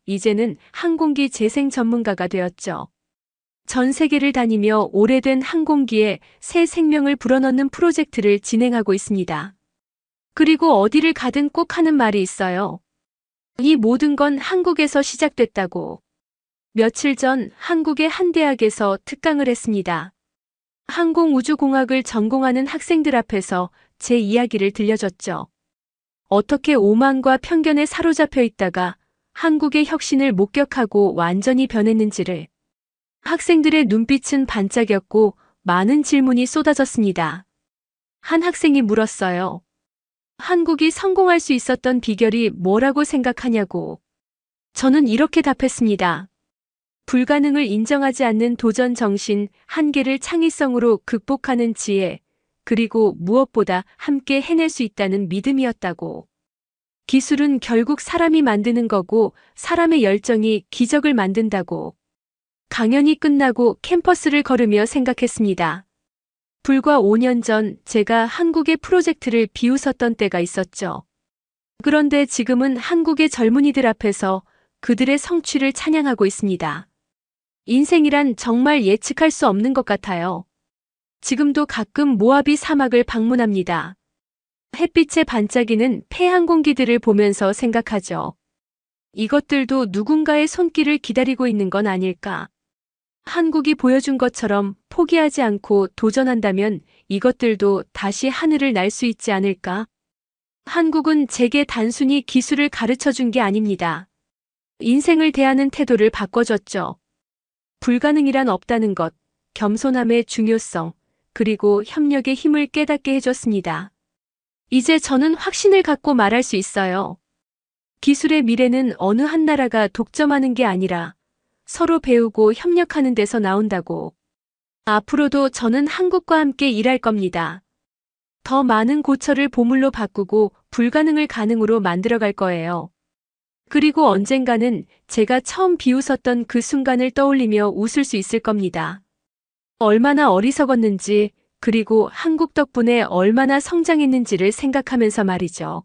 이제는 항공기 재생 전문가가 되었죠. 전 세계를 다니며 오래된 항공기에 새 생명을 불어넣는 프로젝트를 진행하고 있습니다. 그리고 어디를 가든 꼭 하는 말이 있어요. 이 모든 건 한국에서 시작됐다고. 며칠 전 한국의 한 대학에서 특강을 했습니다. 항공우주공학을 전공하는 학생들 앞에서 제 이야기를 들려줬죠. 어떻게 오만과 편견에 사로잡혀 있다가 한국의 혁신을 목격하고 완전히 변했는지를. 학생들의 눈빛은 반짝였고 많은 질문이 쏟아졌습니다. 한 학생이 물었어요. 한국이 성공할 수 있었던 비결이 뭐라고 생각하냐고. 저는 이렇게 답했습니다. 불가능을 인정하지 않는 도전 정신, 한계를 창의성으로 극복하는 지혜, 그리고 무엇보다 함께 해낼 수 있다는 믿음이었다고. 기술은 결국 사람이 만드는 거고 사람의 열정이 기적을 만든다고. 강연이 끝나고 캠퍼스를 걸으며 생각했습니다. 불과 5년 전 제가 한국의 프로젝트를 비웃었던 때가 있었죠. 그런데 지금은 한국의 젊은이들 앞에서 그들의 성취를 찬양하고 있습니다. 인생이란 정말 예측할 수 없는 것 같아요. 지금도 가끔 모하비 사막을 방문합니다. 햇빛에 반짝이는 폐항공기들을 보면서 생각하죠. 이것들도 누군가의 손길을 기다리고 있는 건 아닐까. 한국이 보여준 것처럼 포기하지 않고 도전한다면 이것들도 다시 하늘을 날 수 있지 않을까? 한국은 제게 단순히 기술을 가르쳐 준 게 아닙니다. 인생을 대하는 태도를 바꿔줬죠. 불가능이란 없다는 것, 겸손함의 중요성, 그리고 협력의 힘을 깨닫게 해줬습니다. 이제 저는 확신을 갖고 말할 수 있어요. 기술의 미래는 어느 한 나라가 독점하는 게 아니라 서로 배우고 협력하는 데서 나온다고. 앞으로도 저는 한국과 함께 일할 겁니다. 더 많은 고철을 보물로 바꾸고 불가능을 가능으로 만들어갈 거예요. 그리고 언젠가는 제가 처음 비웃었던 그 순간을 떠올리며 웃을 수 있을 겁니다. 얼마나 어리석었는지, 그리고 한국 덕분에 얼마나 성장했는지를 생각하면서 말이죠.